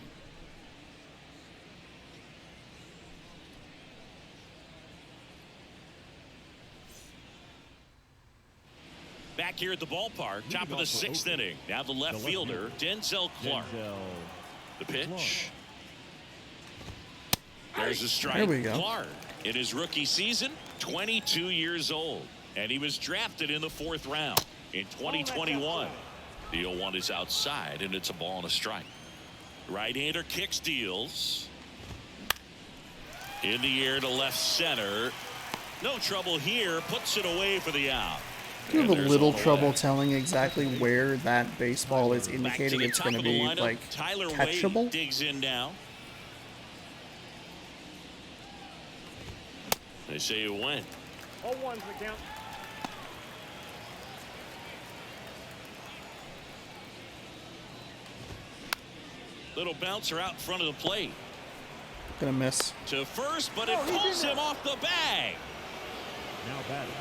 Back here at the ballpark, top of the 6th inning. Now the left fielder, Denzel Clark. The pitch. There's a strike. There we go. Clark, in his rookie season, 22 years old. And he was drafted in the 4th round in 2021. The 0-1 is outside, and it's a ball and a strike. Right-hander kicks, deals. In the air to left center. No trouble here. Puts it away for the out. You have And a there's little all the trouble way. telling exactly where that baseball is Back indicating the it's top going to of the be lineup, like Tyler Wade catchable. digs in now. They say it went. 0-1's the count. Little bouncer out in front of the plate. Gonna miss. To first, but it pulls him off the bag. Now batting.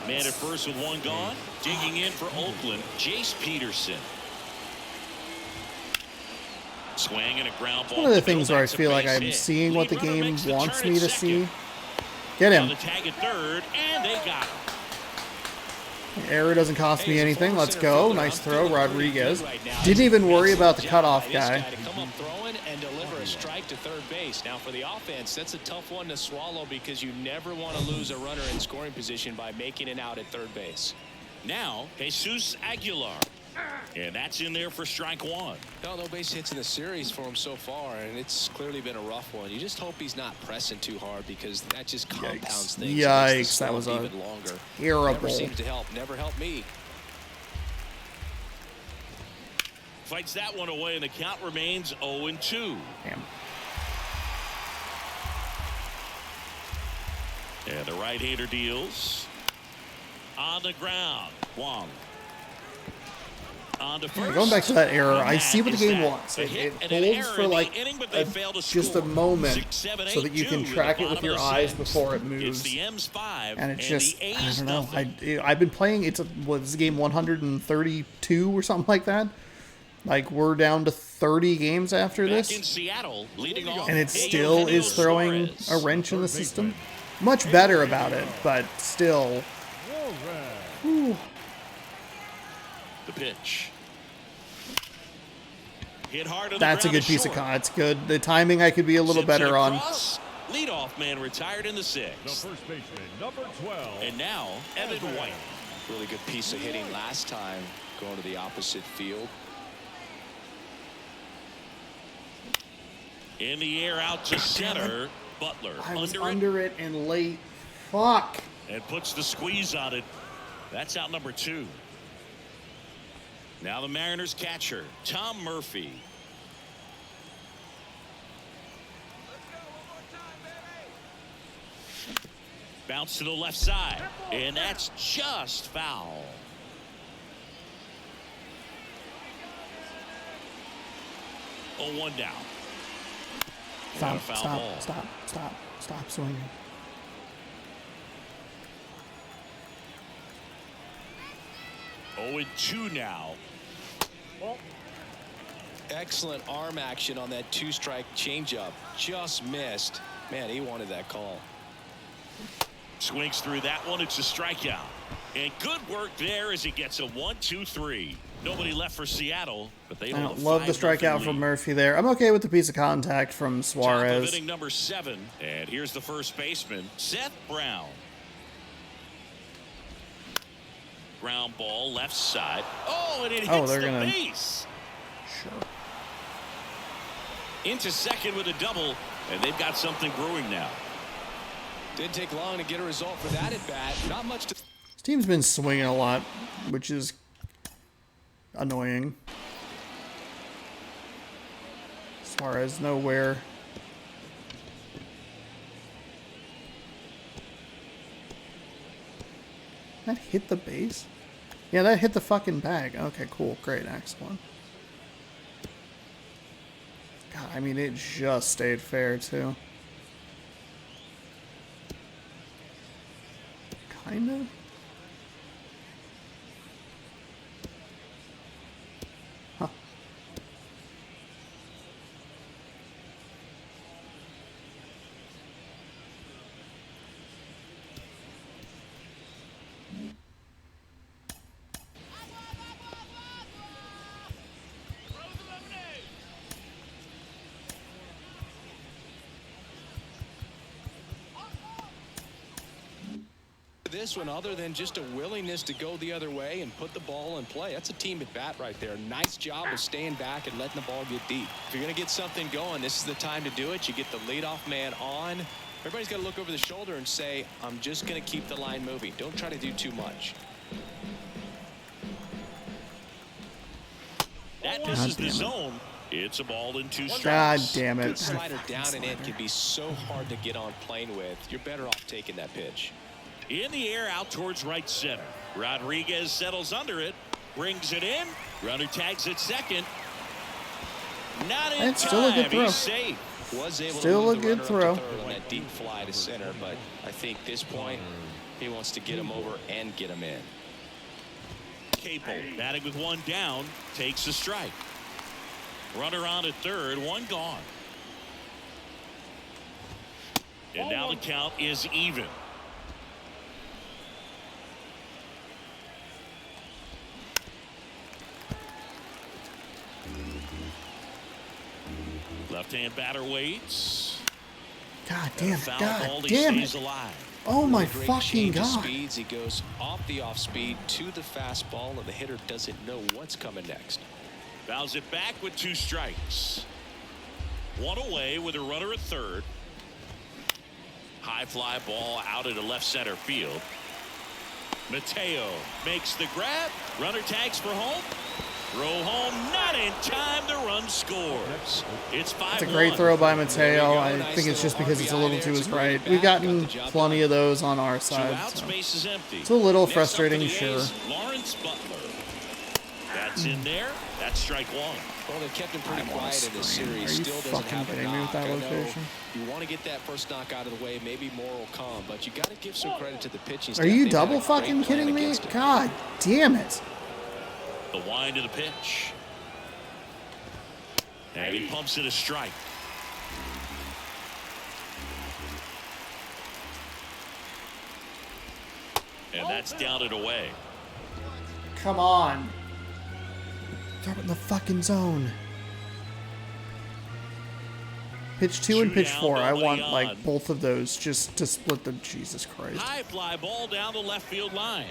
Man at first with 1 gone. Digging in for Oakland, Jace Peterson. Swing and a ground ball. One of the to middle, things where I that's a feel like base I'm hit. seeing what the Lead runner game makes the wants turn me at to second. see. Get On him. the tag at third, and they got him. Error doesn't cost me Hey, as a anything. former Let's center go. fielder, Nice I'm throw, feeling pretty Rodriguez. good right now. Didn't even worry about the Job cutoff by this guy. to come up throwing and deliver a strike to third base. Now for the offense, that's a tough one to swallow because you never want to lose a runner in scoring position by making it out at third base. Now, Jesus Aguilar. And that's in there for strike 1. No base hits in the series for him so far, and it's clearly been a rough one. You just hope he's not pressing too hard because that just compounds things. Yikes, Makes the that was slump a even longer. terrible. Never seems to help. Never helped me. Fights that one away, and the count remains 0-2. Damn. And the right-hander deals. On the ground, Wong. On to first. Going back to that error, I And see what the that is game that. wants. A It hit and an holds error for in the like inning, but they fail to just a score. moment 6, 7, so that you 8, can 2 track in it the with your bottom of eyes the before it sixth. moves. It's the M's 5 And it's just, the I A's don't know. nothing. I've been playing, it's game 132 or something like that. Like, we're down to 30 games after Back in this, Seattle, leading off. and it still is throwing a wrench in the system. Much better about it, but still. Whew. The pitch. Hit hard on the That's a ground good piece of short. It's good. The timing I could be a little Zips better it on. across. Leadoff man retired in the The 6th. first baseman, number 12. And now, Evan White. Really good piece of hitting last time, going to the opposite field. In the air out to center. Butler I was under it under it and late. Fuck. and puts the squeeze on it. That's out number 2. Now the Mariners catcher, Tom Murphy. Bounce to the left side, and that's just foul. Oh, 1 down. Got a foul ball. Stop swinging. Oh, and 2 now. Excellent arm action on that 2-strike changeup. Just missed. Man, he wanted that call. Swings through that one. It's a strikeout. And good work there as he gets a 1-2-3. Nobody left for Seattle, but they I hold don't a love the 5-0 strikeout from lead. Murphy there. I'm okay with the piece of contact from Top of Suarez. inning number 7. And here's the first baseman, Seth Brown. Ground ball left side. Oh, and it hits they're the gonna- base. Sure. Into second with a double, and they've got something brewing now. Didn't take long to get a result for that at bat. Not much to. This team's been swinging a lot, which is annoying. Suarez nowhere. That hit the base? Yeah, that hit the fucking bag. Okay, cool. Great. Excellent. God, I mean, it just stayed fair, too. Kind of. Huh. This one, other than just a willingness to go the other way and put the ball in play. That's a team at bat right there. Nice job of staying back and letting the ball get deep. If you're going to get something going, this is the time to do it. You get the leadoff man on. Everybody's got to look over the shoulder and say, I'm just going to keep the line moving. Don't try to do too much. That misses the zone. It's a ball in 2 strikes. God damn it. Good slider down and in can be so hard to get on plane with. You're better off taking that pitch. In the air out towards right center. Rodriguez settles under it. Brings it in. Runner tags at second. Not in That's time. still a good throw. He's safe. Was able Still to a move the good runner throw. up to third on that deep fly to center, but I think this point he wants to get him over and get him in. Capel batting with 1 down. Takes a strike. Runner on at third. 1 gone. And now the count is even. Left-hand batter waits. God damn it. Foul God ball, he damn stays it. alive. Oh my Great fucking change of God. speeds. He goes off the off speed to the fastball, and the hitter doesn't know what's coming next. Fouls it back with 2 strikes. 1 away with a runner at third. High fly ball out into left center field. Mateo makes the grab. Runner tags for home. Throw home, not in time. The run scores. It's 5-1. It's a great throw by Mateo. I think it's just because it's a little to his right. We've gotten plenty of those on our Two side. outs, So. base is empty. It's a little Next up for frustrating, the sure. A's, Lawrence Butler. That's in there. That's strike 1. Well, they've kept him pretty I wanna quiet in this scream. series. Are you Still doesn't fucking have a kidding me with knock. that I know location? you want to get that first knock out of the way. Maybe more will come, but you got to give some credit to the pitching staff. Are you They've had a double great fucking plan kidding me? against him. God damn it. The wind of the pitch. And he pumps it a strike. And that's down and away. Come on. Throw it in the fucking zone. Pitch 2 and pitch 4. I want like both of those just to split the. Jesus Christ. High fly ball down the left field line.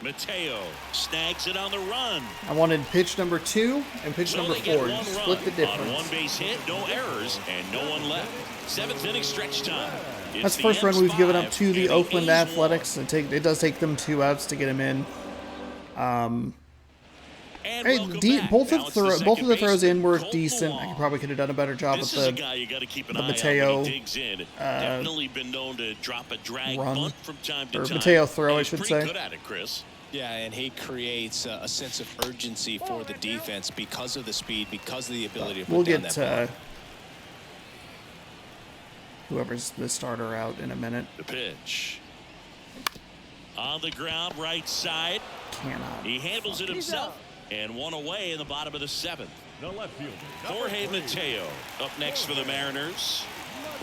Mateo snags it on the run. I wanted pitch number 2 and pitch So number they get 4. one Split run the on difference. one base hit, no errors, and no one left. Seventh inning stretch time. That's the first run we've given up to the Oakland Athletics. It does take them 2 outs to get him in. Hey, both of the throws in were decent. I probably could have done a better job with the Mateo definitely been known to drop a drag run, bunt from time to or time. Mateo throw, I should say. Good at it, Chris. Yeah, and he creates a sense of urgency for the defense because of the speed, because of the ability to put down that ball. Whoever's the starter out in a minute. The pitch. On the ground, right side. Cannot. He handles it himself. And one away in the bottom of the 7th. The left fielder. Jorge Mateo up next for the Mariners.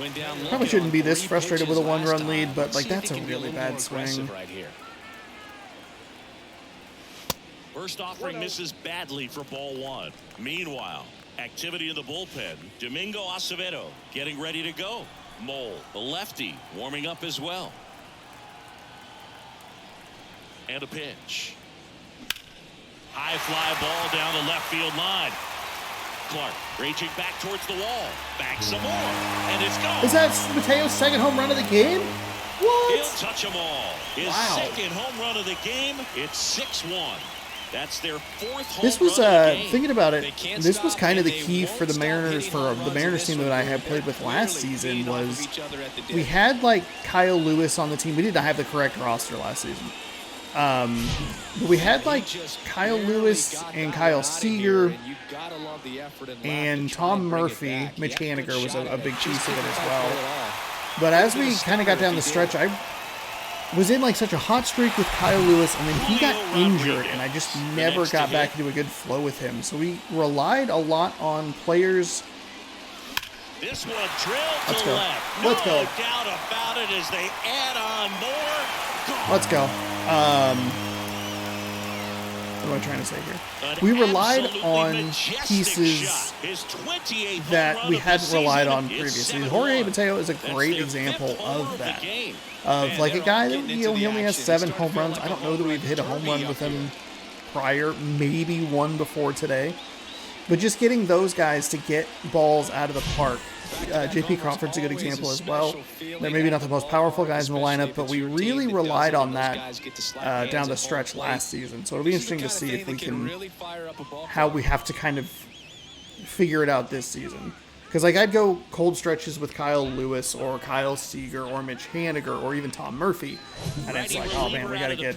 Went down Probably shouldn't be this 3 frustrated with a pitches 1-run last lead, time. but like See if that's he a can be really little bad more swing. aggressive right here. First offering misses badly for ball 1. Meanwhile, activity in the bullpen. Domingo Acevedo getting ready to go. Mole, the lefty, warming up as well. And a pitch. High fly ball down the left field line. Clark reaching back towards the wall. Back some more. And it's gone. Is that Mateo's second home run of the game? What? He'll touch them all. His second home run of the game. It's 6-1. That's their 4th home This was run of the game. thinking about it. This was kind of the key for the Mariners, for the Mariners team that I had played with last season. Was we had like Kyle Lewis on the team. We did not have the correct roster last season. But we had like Kyle Lewis and Kyle Seager and Tom Murphy. Mitch Haniger was a big piece of it as well. But as we kind of got down the stretch, I was in like such a hot streak with Kyle Lewis, and then he got injured, and I just never got back into a good flow with him. So we relied a lot on players. This one drilled to left. Let's go. No doubt about it as they add on more. Let's go. What am I trying to say here? We relied on pieces that we hadn't relied on previously. Jorge Mateo is a great example of that. Of like a guy that, he only has 7 home runs. I don't know that we've hit a home run with him prior, maybe one before today. But just getting those guys to get balls out of the park. J.P. Crawford's a good example as well. They're maybe not the most powerful guys in the lineup, but we really relied on that down the stretch last season. So it'll be interesting to see if we can, how we have to kind of figure it out this season. Because like I'd go cold stretches with Kyle Lewis or Kyle Seager or Mitch Haniger or even Tom Murphy, and it's like, oh man, we got to get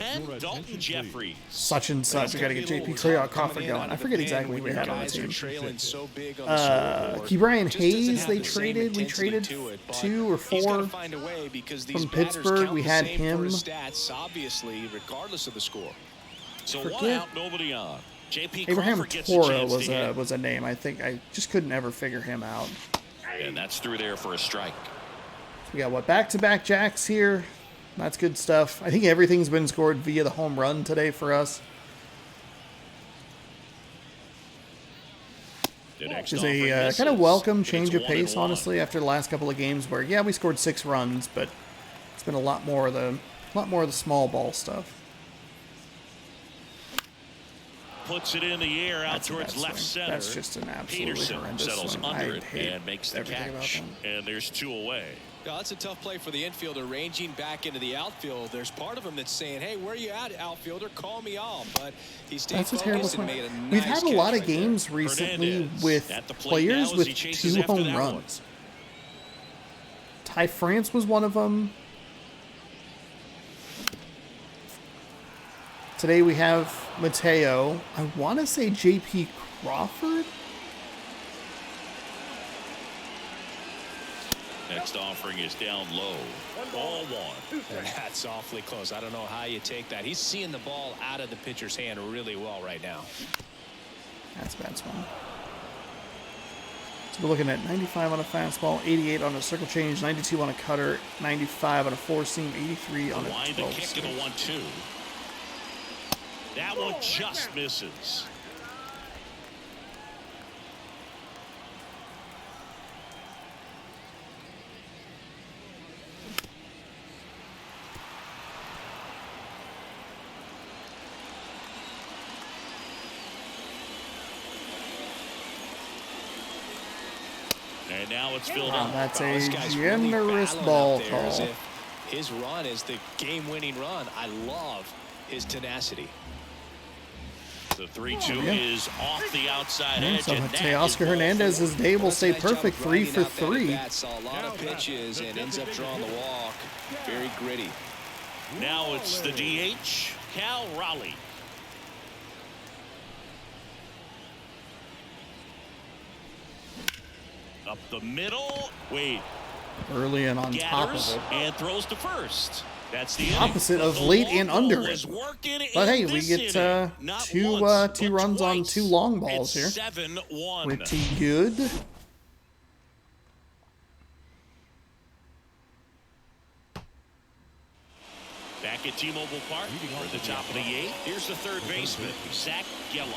such and such. We got to get J.P. Crawford going. I forget exactly who we had on the team. Ke'Bryan Hayes, we traded 2 or 4 from Pittsburgh. We had him. Regardless of the score. So one out, nobody on. Abraham Toro was a name. I think I just couldn't ever figure him out. And that's through there for a strike. So we got back-to-back jacks here. That's good stuff. I think everything's been scored via the home run today for us. Which is a kind of welcome change of pace, honestly, after the last couple of games where, yeah, we scored 6 runs, but it's been a lot more of the small ball stuff. Puts it in the air out towards left center. That's just an absolutely Peterson horrendous settles swing. under it and makes the catch. And there's 2 away. No, that's a tough play for the infielder, ranging back into the outfield. There's part of him that's saying, hey, where are you at, outfielder? Call me off. But he stayed focused and made a nice We've had a lot of catch games recently with players with 2 home runs. Ty France was one of them. Today we have Mateo. I want to say J.P. Crawford. Next offering is down low. Ball 1. That's awfully close. I don't know how you take that. He's seeing the ball out of the pitcher's hand really well right now. That's a bad swing. So we're looking at 95 on a fastball, 88 on a circle change, 92 on a cutter, 95 on a 4-seam, 83 on a 12-seam. The 1-2. That one just misses. And And now it's filled Wow, up. that's Wow, a this guy's really generous battling ball out there as call. if his run is the game-winning run. I love his tenacity. The 3-2 is off the outside edge. So and that is Teoscar ball Hernandez's day will stay Nice job of perfect, 3 grinding for out that 3. at-bat. Saw a lot of pitches and ends up drawing the walk. Very gritty. Now it's the DH, Cal Raleigh. Up the middle. Wait. Early and on top of Gathers it. and throws to first. That's the Opposite inning. of The late long and ball under is it. working But in hey, we this get inning. Not two once, but runs on twice. 2 long balls It's here. 7-1. Pretty good. Back at T-Mobile Park, we're at the top of the 8th. Here's the third baseman, Zach Gallo.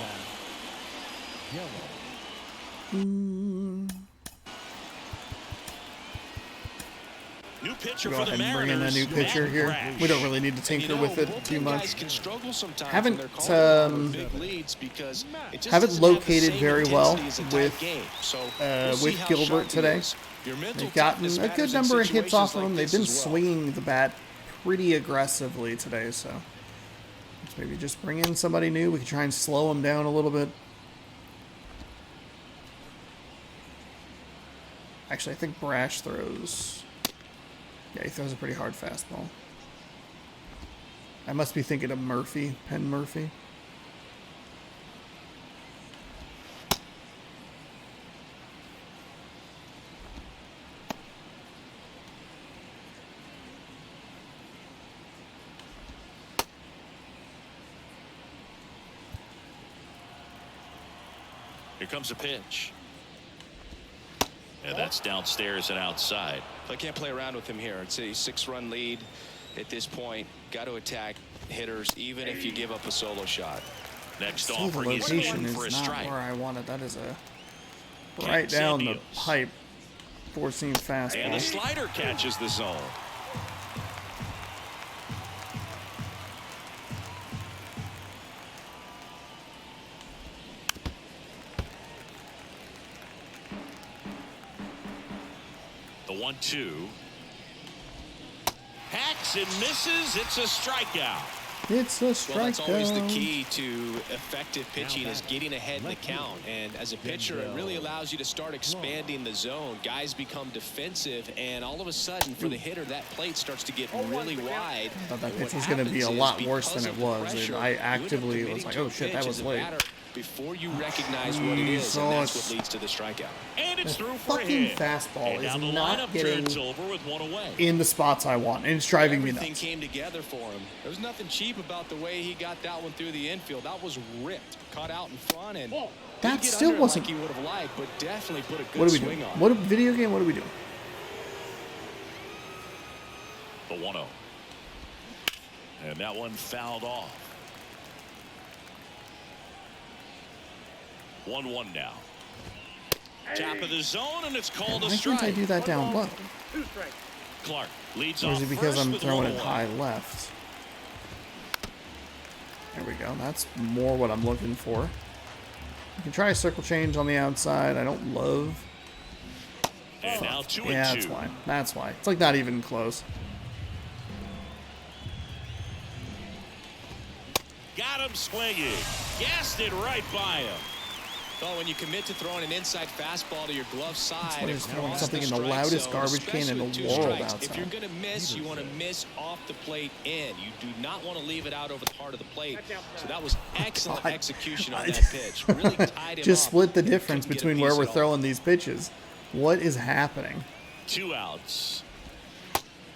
New pitcher Go for the ahead and bring in a Mariners, new pitcher Matt here. Brash. We don't really need to And tinker with it too bullpen much. guys can struggle sometimes Haven't, when they're calling um, big leads because it just haven't doesn't have the located same very well intensity as a tight with, game. So we'll see with how Gilbert sharp he today. is. Your mental They've gotten toughness a good matters in number of hits off of situations him. like They've this been as well. swinging the bat pretty aggressively today, so let's maybe just bring in somebody new. We can try and slow him down a little bit. Actually, I think Brash throws... Yeah, he throws a pretty hard fastball. I must be thinking of Murphy, Penn Murphy. Here comes a pitch. And that's downstairs and outside. I can't play around with him here. It's a 6-run lead at this point. Got to attack hitters even if you give up a solo shot. Next See, the offering is location in is for a not strike. where I wanted. That is a Ken right down the Sandios. pipe, 4-seam And the fastball. slider catches the zone. The 1-2. Hacks and misses. It's a strikeout. It's a Well, that's always the strikeout. key to effective pitching is getting ahead in the count. And as a pitcher, it really allows you to start expanding the zone. Guys become defensive, and all of a sudden, for the hitter, that plate starts to get really wide. I thought that And pitch what was going to be happens a is lot worse than because it of the was. pressure, I you end up actively was committing like, to oh a shit, pitch that as was a late. batter before you recognize what it is, and that's what leads to the strikeout. And it's The through for a fucking hit. fastball And is down the not lineup getting turns over with 1 away. in the spots I want, and it's driving me Everything nuts. came together for him. There was nothing cheap about the way he got that one through the infield. That was ripped, caught out in front, and That didn't get still under it wasn't- like he would have liked, but definitely put a good What are we swing doing? on. What video game? What are we doing? The 1-0. And that one fouled off. 1-1 now. Top of the zone, and it's called a Why can't I strike. do that down low? Clark leads Or off is it because first I'm with throwing 1 it away. high left? There we go. That's more what I'm looking for. You can try a circle change on the outside. I don't love. And now 2-2. Yeah, that's why. That's why. It's like not even close. Got him swinging. Gassed it right by him. Well, when you commit to throwing an inside fastball to your glove side, why he's throwing across something the in the strike loudest zone, garbage can in especially the with 2 world strikes. outside. If you're going to miss, you want to miss off the plate in. You do not want to leave it out over the part of the plate. So that was excellent God. execution on that pitch. Really tied him Just up. split the Couldn't difference get a between piece where at we're all. throwing these pitches. What is happening? 2 outs.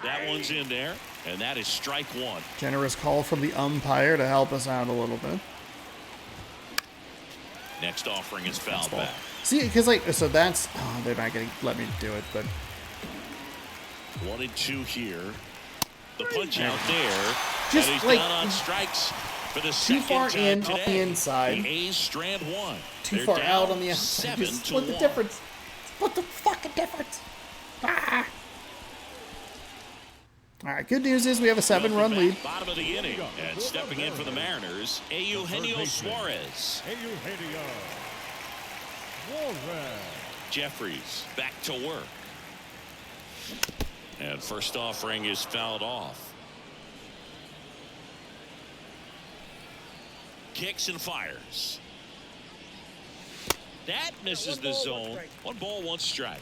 That one's in there, and that is strike 1. Generous call from the umpire to help us out a little bit. Next offering is fouled back. See, because like, so that's, oh, they're not going to let me do it, but 1-2 here. The punch out there. Just, and he's like, down on strikes for the too second far time in today. on the inside. The A's strand 1. too They're far down out on the outside. Just split the 7-1. difference. Split the fucking difference. Ah. All right, good news is we have a 7-run lead. Bottom of the inning, and stepping in for the Mariners, Eugenio Suarez. Eugenio Suarez. Jeffries back to work. And first offering is fouled off. Kicks and fires. That misses the zone. 1 ball, 1 strike.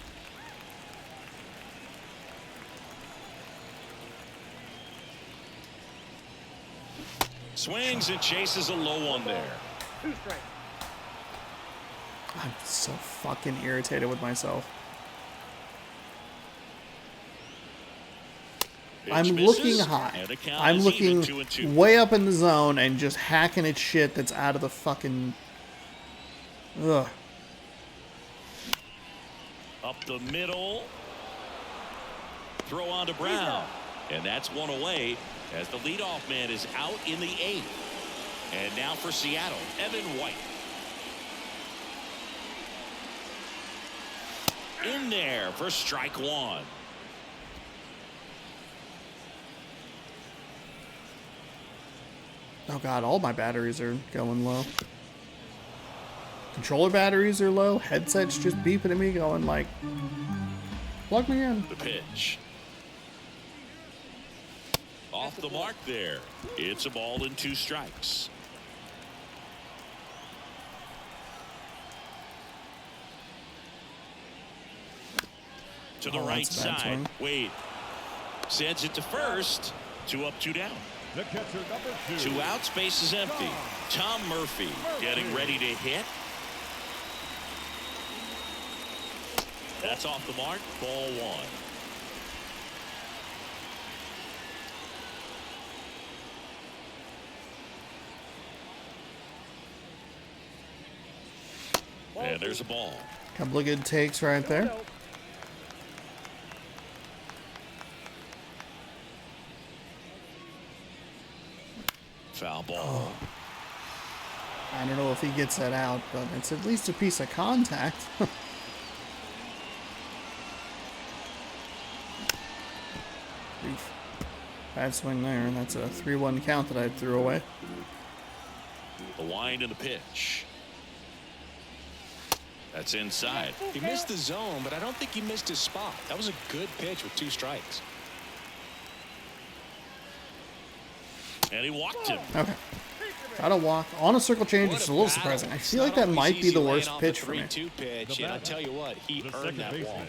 Swings and chases a low one there. 2 strikes. I'm so fucking irritated with myself. I'm looking high. I'm looking way up in the zone and just hacking at shit that's out of the fucking... Ugh. Up the middle. Throw on to Brown. And that's 1 away as the leadoff man is out in the 8th. And now for Seattle, Evan White. In there for strike 1. Oh god, all my batteries are going low. Controller batteries are low. Headset's just beeping at me going like, plug me in. The pitch. Off the mark there. It's a ball and 2 strikes. To the right that's a bad side. swing. Wade sends it to first. 2 up, 2 down. The catcher, number 2. 2 out, space is empty. Tom Murphy getting ready to hit. That's off the mark. Ball 1. And there's a ball. Couple of good takes right there. Foul ball. I don't know if he gets that out, but it's at least a piece of contact. Oof. Bad swing there. That's a 3-1 count that I threw away. The wind and the pitch. That's inside. He missed the zone, but I don't think he missed his spot. That was a good pitch with 2 strikes. And he walked him. Okay. Got a walk. On a circle change, it's a little surprising. I feel like that might be the worst pitch for me. 3-2 pitch, and I'll tell you what, he The earned second that baseman.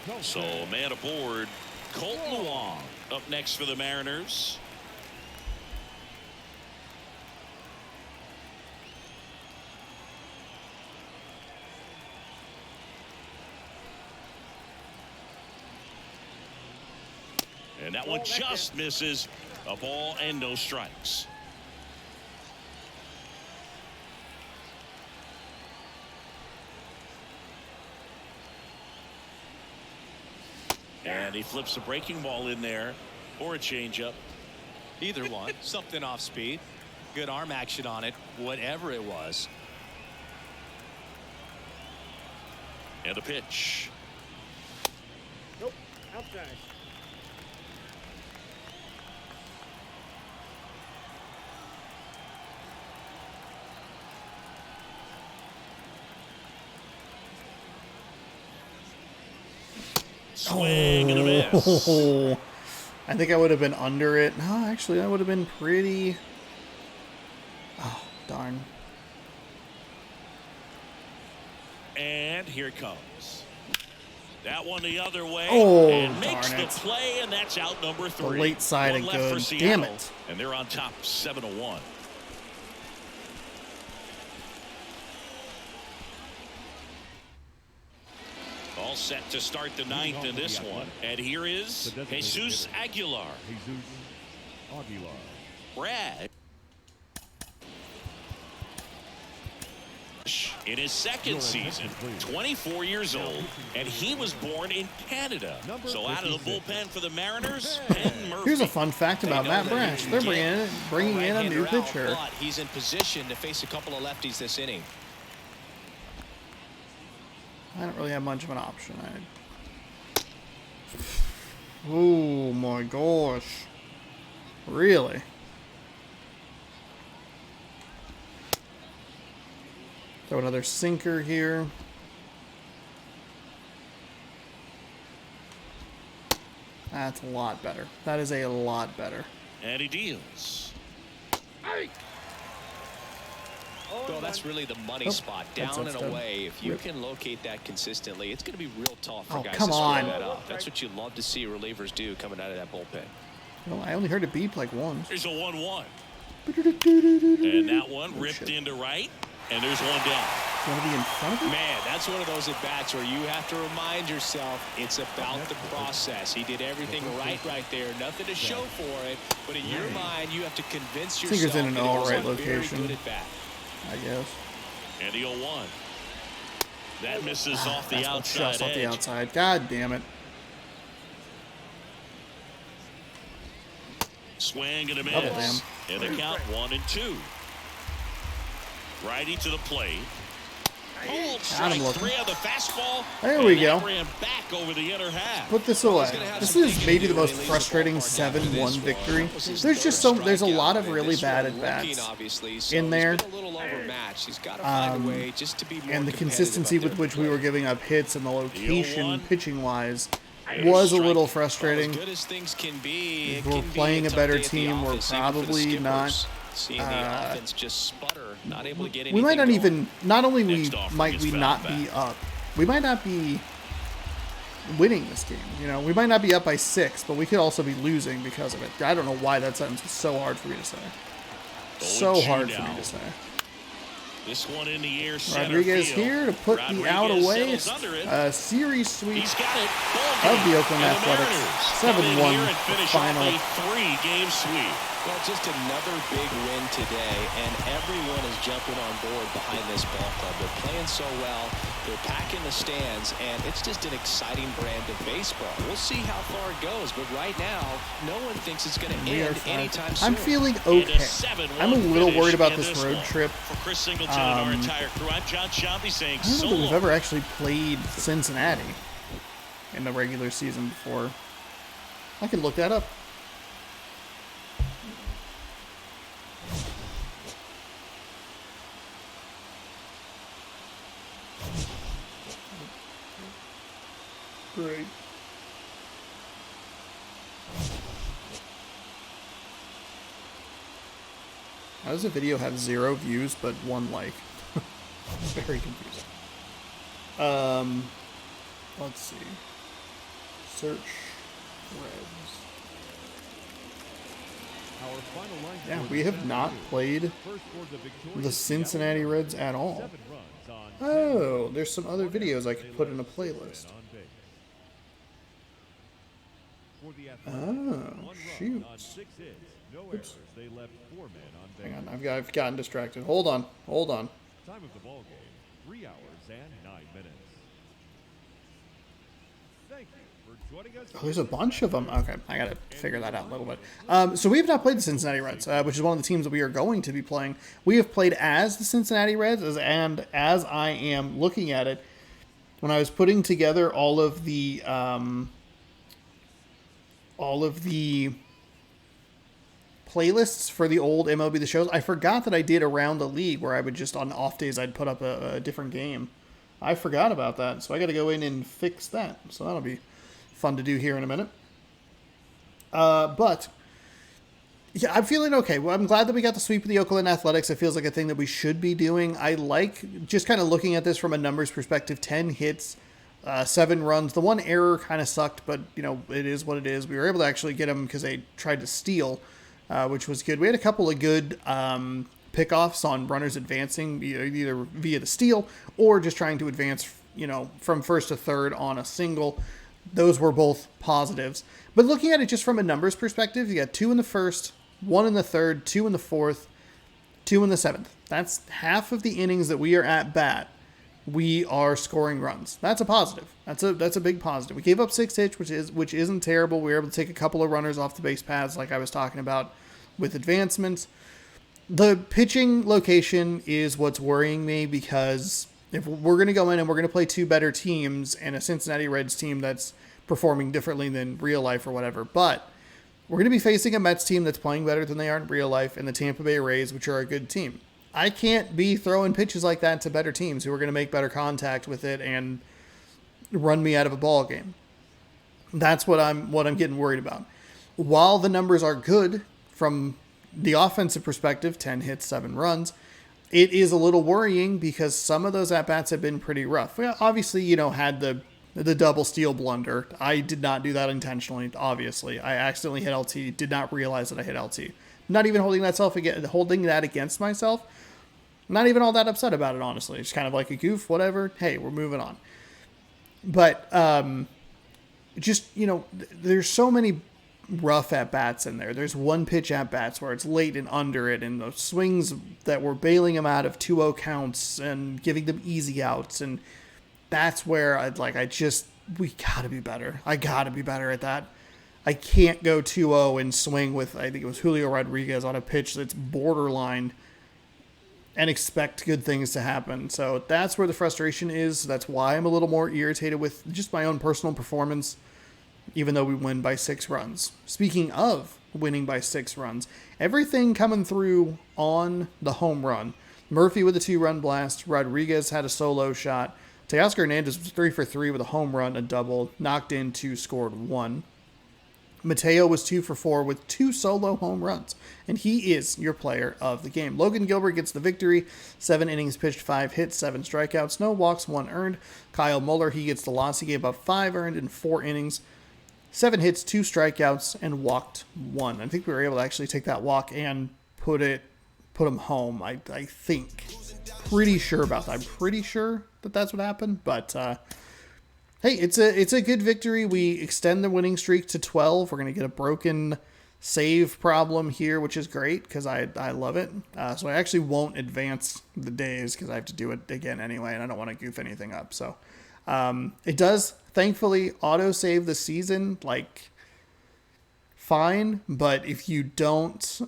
walk. So man aboard. Colton Wong up next for the Mariners. And that one just misses. A ball and no strikes. And he flips a breaking ball in there or a changeup. Either one. Something off speed. Good arm action on it, whatever it was. And a pitch. Nope. Outside. Swing and a miss. Oh, I think I would have been under it. No, actually, that would have been pretty... Oh, darn. And here it comes. That one the other way. Oh, and makes darn the it. play, and that's out number 3. The late side One of left good. for Seattle, Damn it. And they're on top 7-1. All set to start the 9th in this one. And here is Jesus Aguilar. Jesus Aguilar. Brad. In his second season, 24 years old, and he was born in Canada. So out of the bullpen for the Mariners, Penn Murphy. Here's a fun fact about Matt Branch. They're bringing in a new Right-hander out, pitcher. but he's in position to face a couple of lefties this inning. I don't really have much of an option. Oh my gosh. Really? Throw another sinker here. That's a lot better. That is a lot better. And he deals. Well, that's really the money spot, down and away. If you can locate that consistently, it's going to be real tough for guys to screw that up. That's what you love to see relievers do coming out of that bullpen. Well, I only heard it beep like once. Here's a 1-1. And that one ripped into right. And there's one down. You want to be in front of him? Man, that's one of those at-bats where you have to remind yourself it's about the process. He did everything right there. Nothing to show for it. But in your mind, you have to convince yourself Sinker's in an that he was all-right a very location. good at-bat. I guess. And the 0-1. That misses off the That's outside just edge. off the outside. God damn it. Swing and a miss. Double damn. And the count 1-2. Righty to the plate. Hold strike looking. 3 on the fastball. There we go. Ran back over the inner half. Put this away. This is maybe the most frustrating 7-1 victory. There's a lot of really bad at bats in there. And the consistency with which we were giving up hits and the location pitching wise was a little frustrating. We're playing a better team. We're probably not. Seeing the offense just sputter, not able to get anything We might not going. even. Not only might we not be up, we might not be winning this game. You know, we might not be up by 6, but we could also be losing because of it. I don't know why that sentence was so hard for me to say. So hard for me to say. This one in the air, center Rodriguez field. here to put the out away. It's a series sweep He's got it. of the Oakland Athletics. 7-1 final. 3-game sweep. Well, just another big win today, and everyone is jumping on board behind this ball club. They're playing so well, they're packing the stands, and it's just an exciting brand of baseball. We'll see how far it goes, but right now, no one thinks it's going to end anytime soon. I'm feeling okay. I'm a little worried about this road trip. For Chris Singleton and our entire crew, I'm John Shambi saying I don't know that we've ever actually played Cincinnati in the regular season before. I could look that up. Great. How does a video have 0 views but 1 like? Very confusing. Let's see. Search Reds. Our final line Yeah, score we this have not afternoon. played First scores a victorious the Cincinnati Reds at all. 7 runs on Oh, there's some other videos I could put in a playlist. on base. For the Athletics, Oh, 1 run shoot. on 6 hits, no errors. They left 4 men on base. Hang on, I've gotten distracted. Hold on. Time of the ball game, 3 hours and 9 minutes. Thank you for joining us. Oh, there's a bunch of them. Okay, I gotta figure that out a little bit. So we have not played the Cincinnati Reds, which is one of the teams that we are going to be playing. We have played as the Cincinnati Reds, and as I am looking at it, when I was putting together all of the playlists for the old MLB The Shows, I forgot that I did Around the League, where I would just, on off days, I'd put up a different game. I forgot about that, so I got to go in and fix that. So that'll be fun to do here in a minute. But yeah, I'm feeling okay. Well, I'm glad that we got the sweep of the Oakland Athletics. It feels like a thing that we should be doing. I like just kind of looking at this from a numbers perspective. 10 hits, 7 runs. The one error kind of sucked, but you know, it is what it is. We were able to actually get them because they tried to steal, which was good. We had a couple of good pickoffs on runners advancing, either via the steal or just trying to advance, you know, from first to third on a single. Those were both positives. But looking at it just from a numbers perspective, you got 2 in the first, 1 in the third, 2 in the fourth, 2 in the seventh. That's half of the innings that we are at bat. We are scoring runs. That's a positive. That's a big positive. We gave up 6 hits, which isn't terrible. We were able to take a couple of runners off the base paths, like I was talking about with advancements. The pitching location is what's worrying me, because if we're going to go in and we're going to play 2 better teams and a Cincinnati Reds team that's performing differently than real life or whatever, but we're going to be facing a Mets team that's playing better than they are in real life, and the Tampa Bay Rays, which are a good team. I can't be throwing pitches like that to better teams who are going to make better contact with it and run me out of a ball game. That's what I'm getting worried about. While the numbers are good from the offensive perspective, 10 hits, 7 runs, it is a little worrying because some of those at-bats have been pretty rough. We obviously, had the double steal blunder. I did not do that intentionally, obviously. I accidentally hit LT, did not realize that I hit LT. Not even holding that against myself. Not even all that upset about it, honestly. It's kind of like a goof, whatever. Hey, we're moving on. But there's so many rough at-bats in there. There's one pitch at-bats where it's late and under it, and the swings that were bailing them out of 2-0 counts and giving them easy outs, and that's where we gotta be better. I gotta be better at that. I can't go 2-0 and swing with, I think it was Julio Rodriguez on a pitch that's borderline and expect good things to happen. So that's where the frustration is. That's why I'm a little more irritated with just my own personal performance, even though we win by 6 runs. Speaking of winning by 6 runs, everything coming through on the home run. Murphy with a 2-run blast. Rodriguez had a solo shot. Teoscar Hernandez was 3 for 3 with a home run, a double. Knocked in 2, scored 1. Mateo was 2 for 4 with 2 solo home runs, and he is your player of the game. Logan Gilbert gets the victory. 7 innings pitched, 5 hits, 7 strikeouts, no walks, 1 earned. Kyle Muller, he gets the loss. He gave up 5 earned in 4 innings. 7 hits, 2 strikeouts, and walked 1. I think we were able to actually take that walk and put him home. I think. Pretty sure about that. I'm pretty sure that that's what happened. But hey, it's a good victory. We extend the winning streak to 12. We're gonna get a broken save problem here, which is great because I love it. So I actually won't advance the days because I have to do it again anyway, and I don't want to goof anything up. So it does thankfully auto save the season, like fine, but if you don't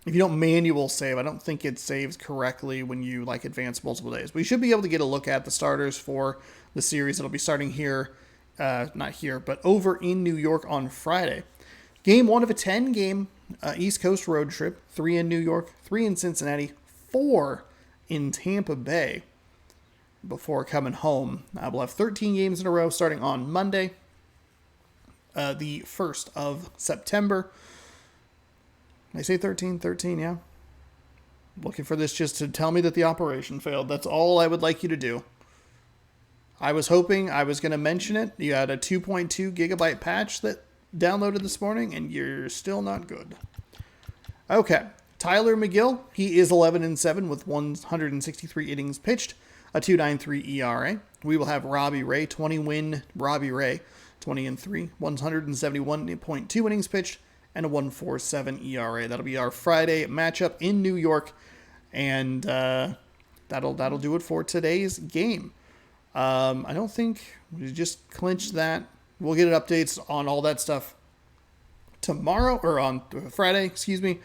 manual save, I don't think it saves correctly when you advance multiple days. We should be able to get a look at the starters for the series that'll be starting here, not here, but over in New York on Friday. Game 1 of a 10-game East Coast road trip. 3 in New York, 3 in Cincinnati, 4 in Tampa Bay before coming home. We'll have 13 games in a row starting on Monday, the 1st of September. I say 13, yeah. Looking for this just to tell me that the operation failed. That's all I would like you to do. I was hoping I was going to mention it. You had a 2.2 gigabyte patch that downloaded this morning, and you're still not good. Okay, Tyler McGill, he is 11-7 with 163 innings pitched, a 2.93 ERA. We will have Robbie Ray, 20-win Robbie Ray, 20-3, 171.2 innings pitched, and a 1.47 ERA. That'll be our Friday matchup in New York, and that'll do it for today's game. I don't think we just clinched that. We'll get updates on all that stuff tomorrow, or on Friday, excuse me,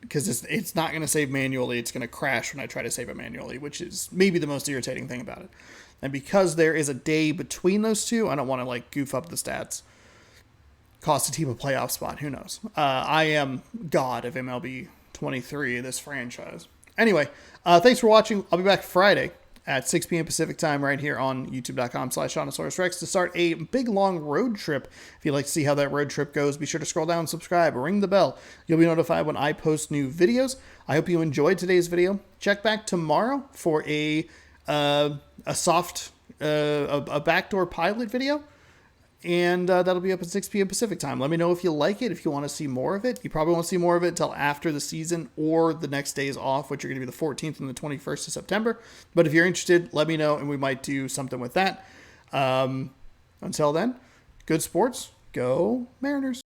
because it's not going to save manually. It's going to crash when I try to save it manually, which is maybe the most irritating thing about it. And because there is a day between those two, I don't want to goof up the stats. Cost a team a playoff spot. Who knows? I am God of MLB 23, this franchise. Anyway, thanks for watching. I'll be back Friday at 6 p.m. Pacific time right here on youtube.com/ShaunosaurusRex to start a big, long road trip. If you'd like to see how that road trip goes, be sure to scroll down, subscribe, ring the bell. You'll be notified when I post new videos. I hope you enjoyed today's video. Check back tomorrow for a backdoor pilot video. And that'll be up at 6 p.m. Pacific time. Let me know if you like it, if you want to see more of it. You probably won't see more of it until after the season or the next days off, which are going to be the 14th and the 21st of September. But if you're interested, let me know, and we might do something with that. Until then, good sports. Go Mariners.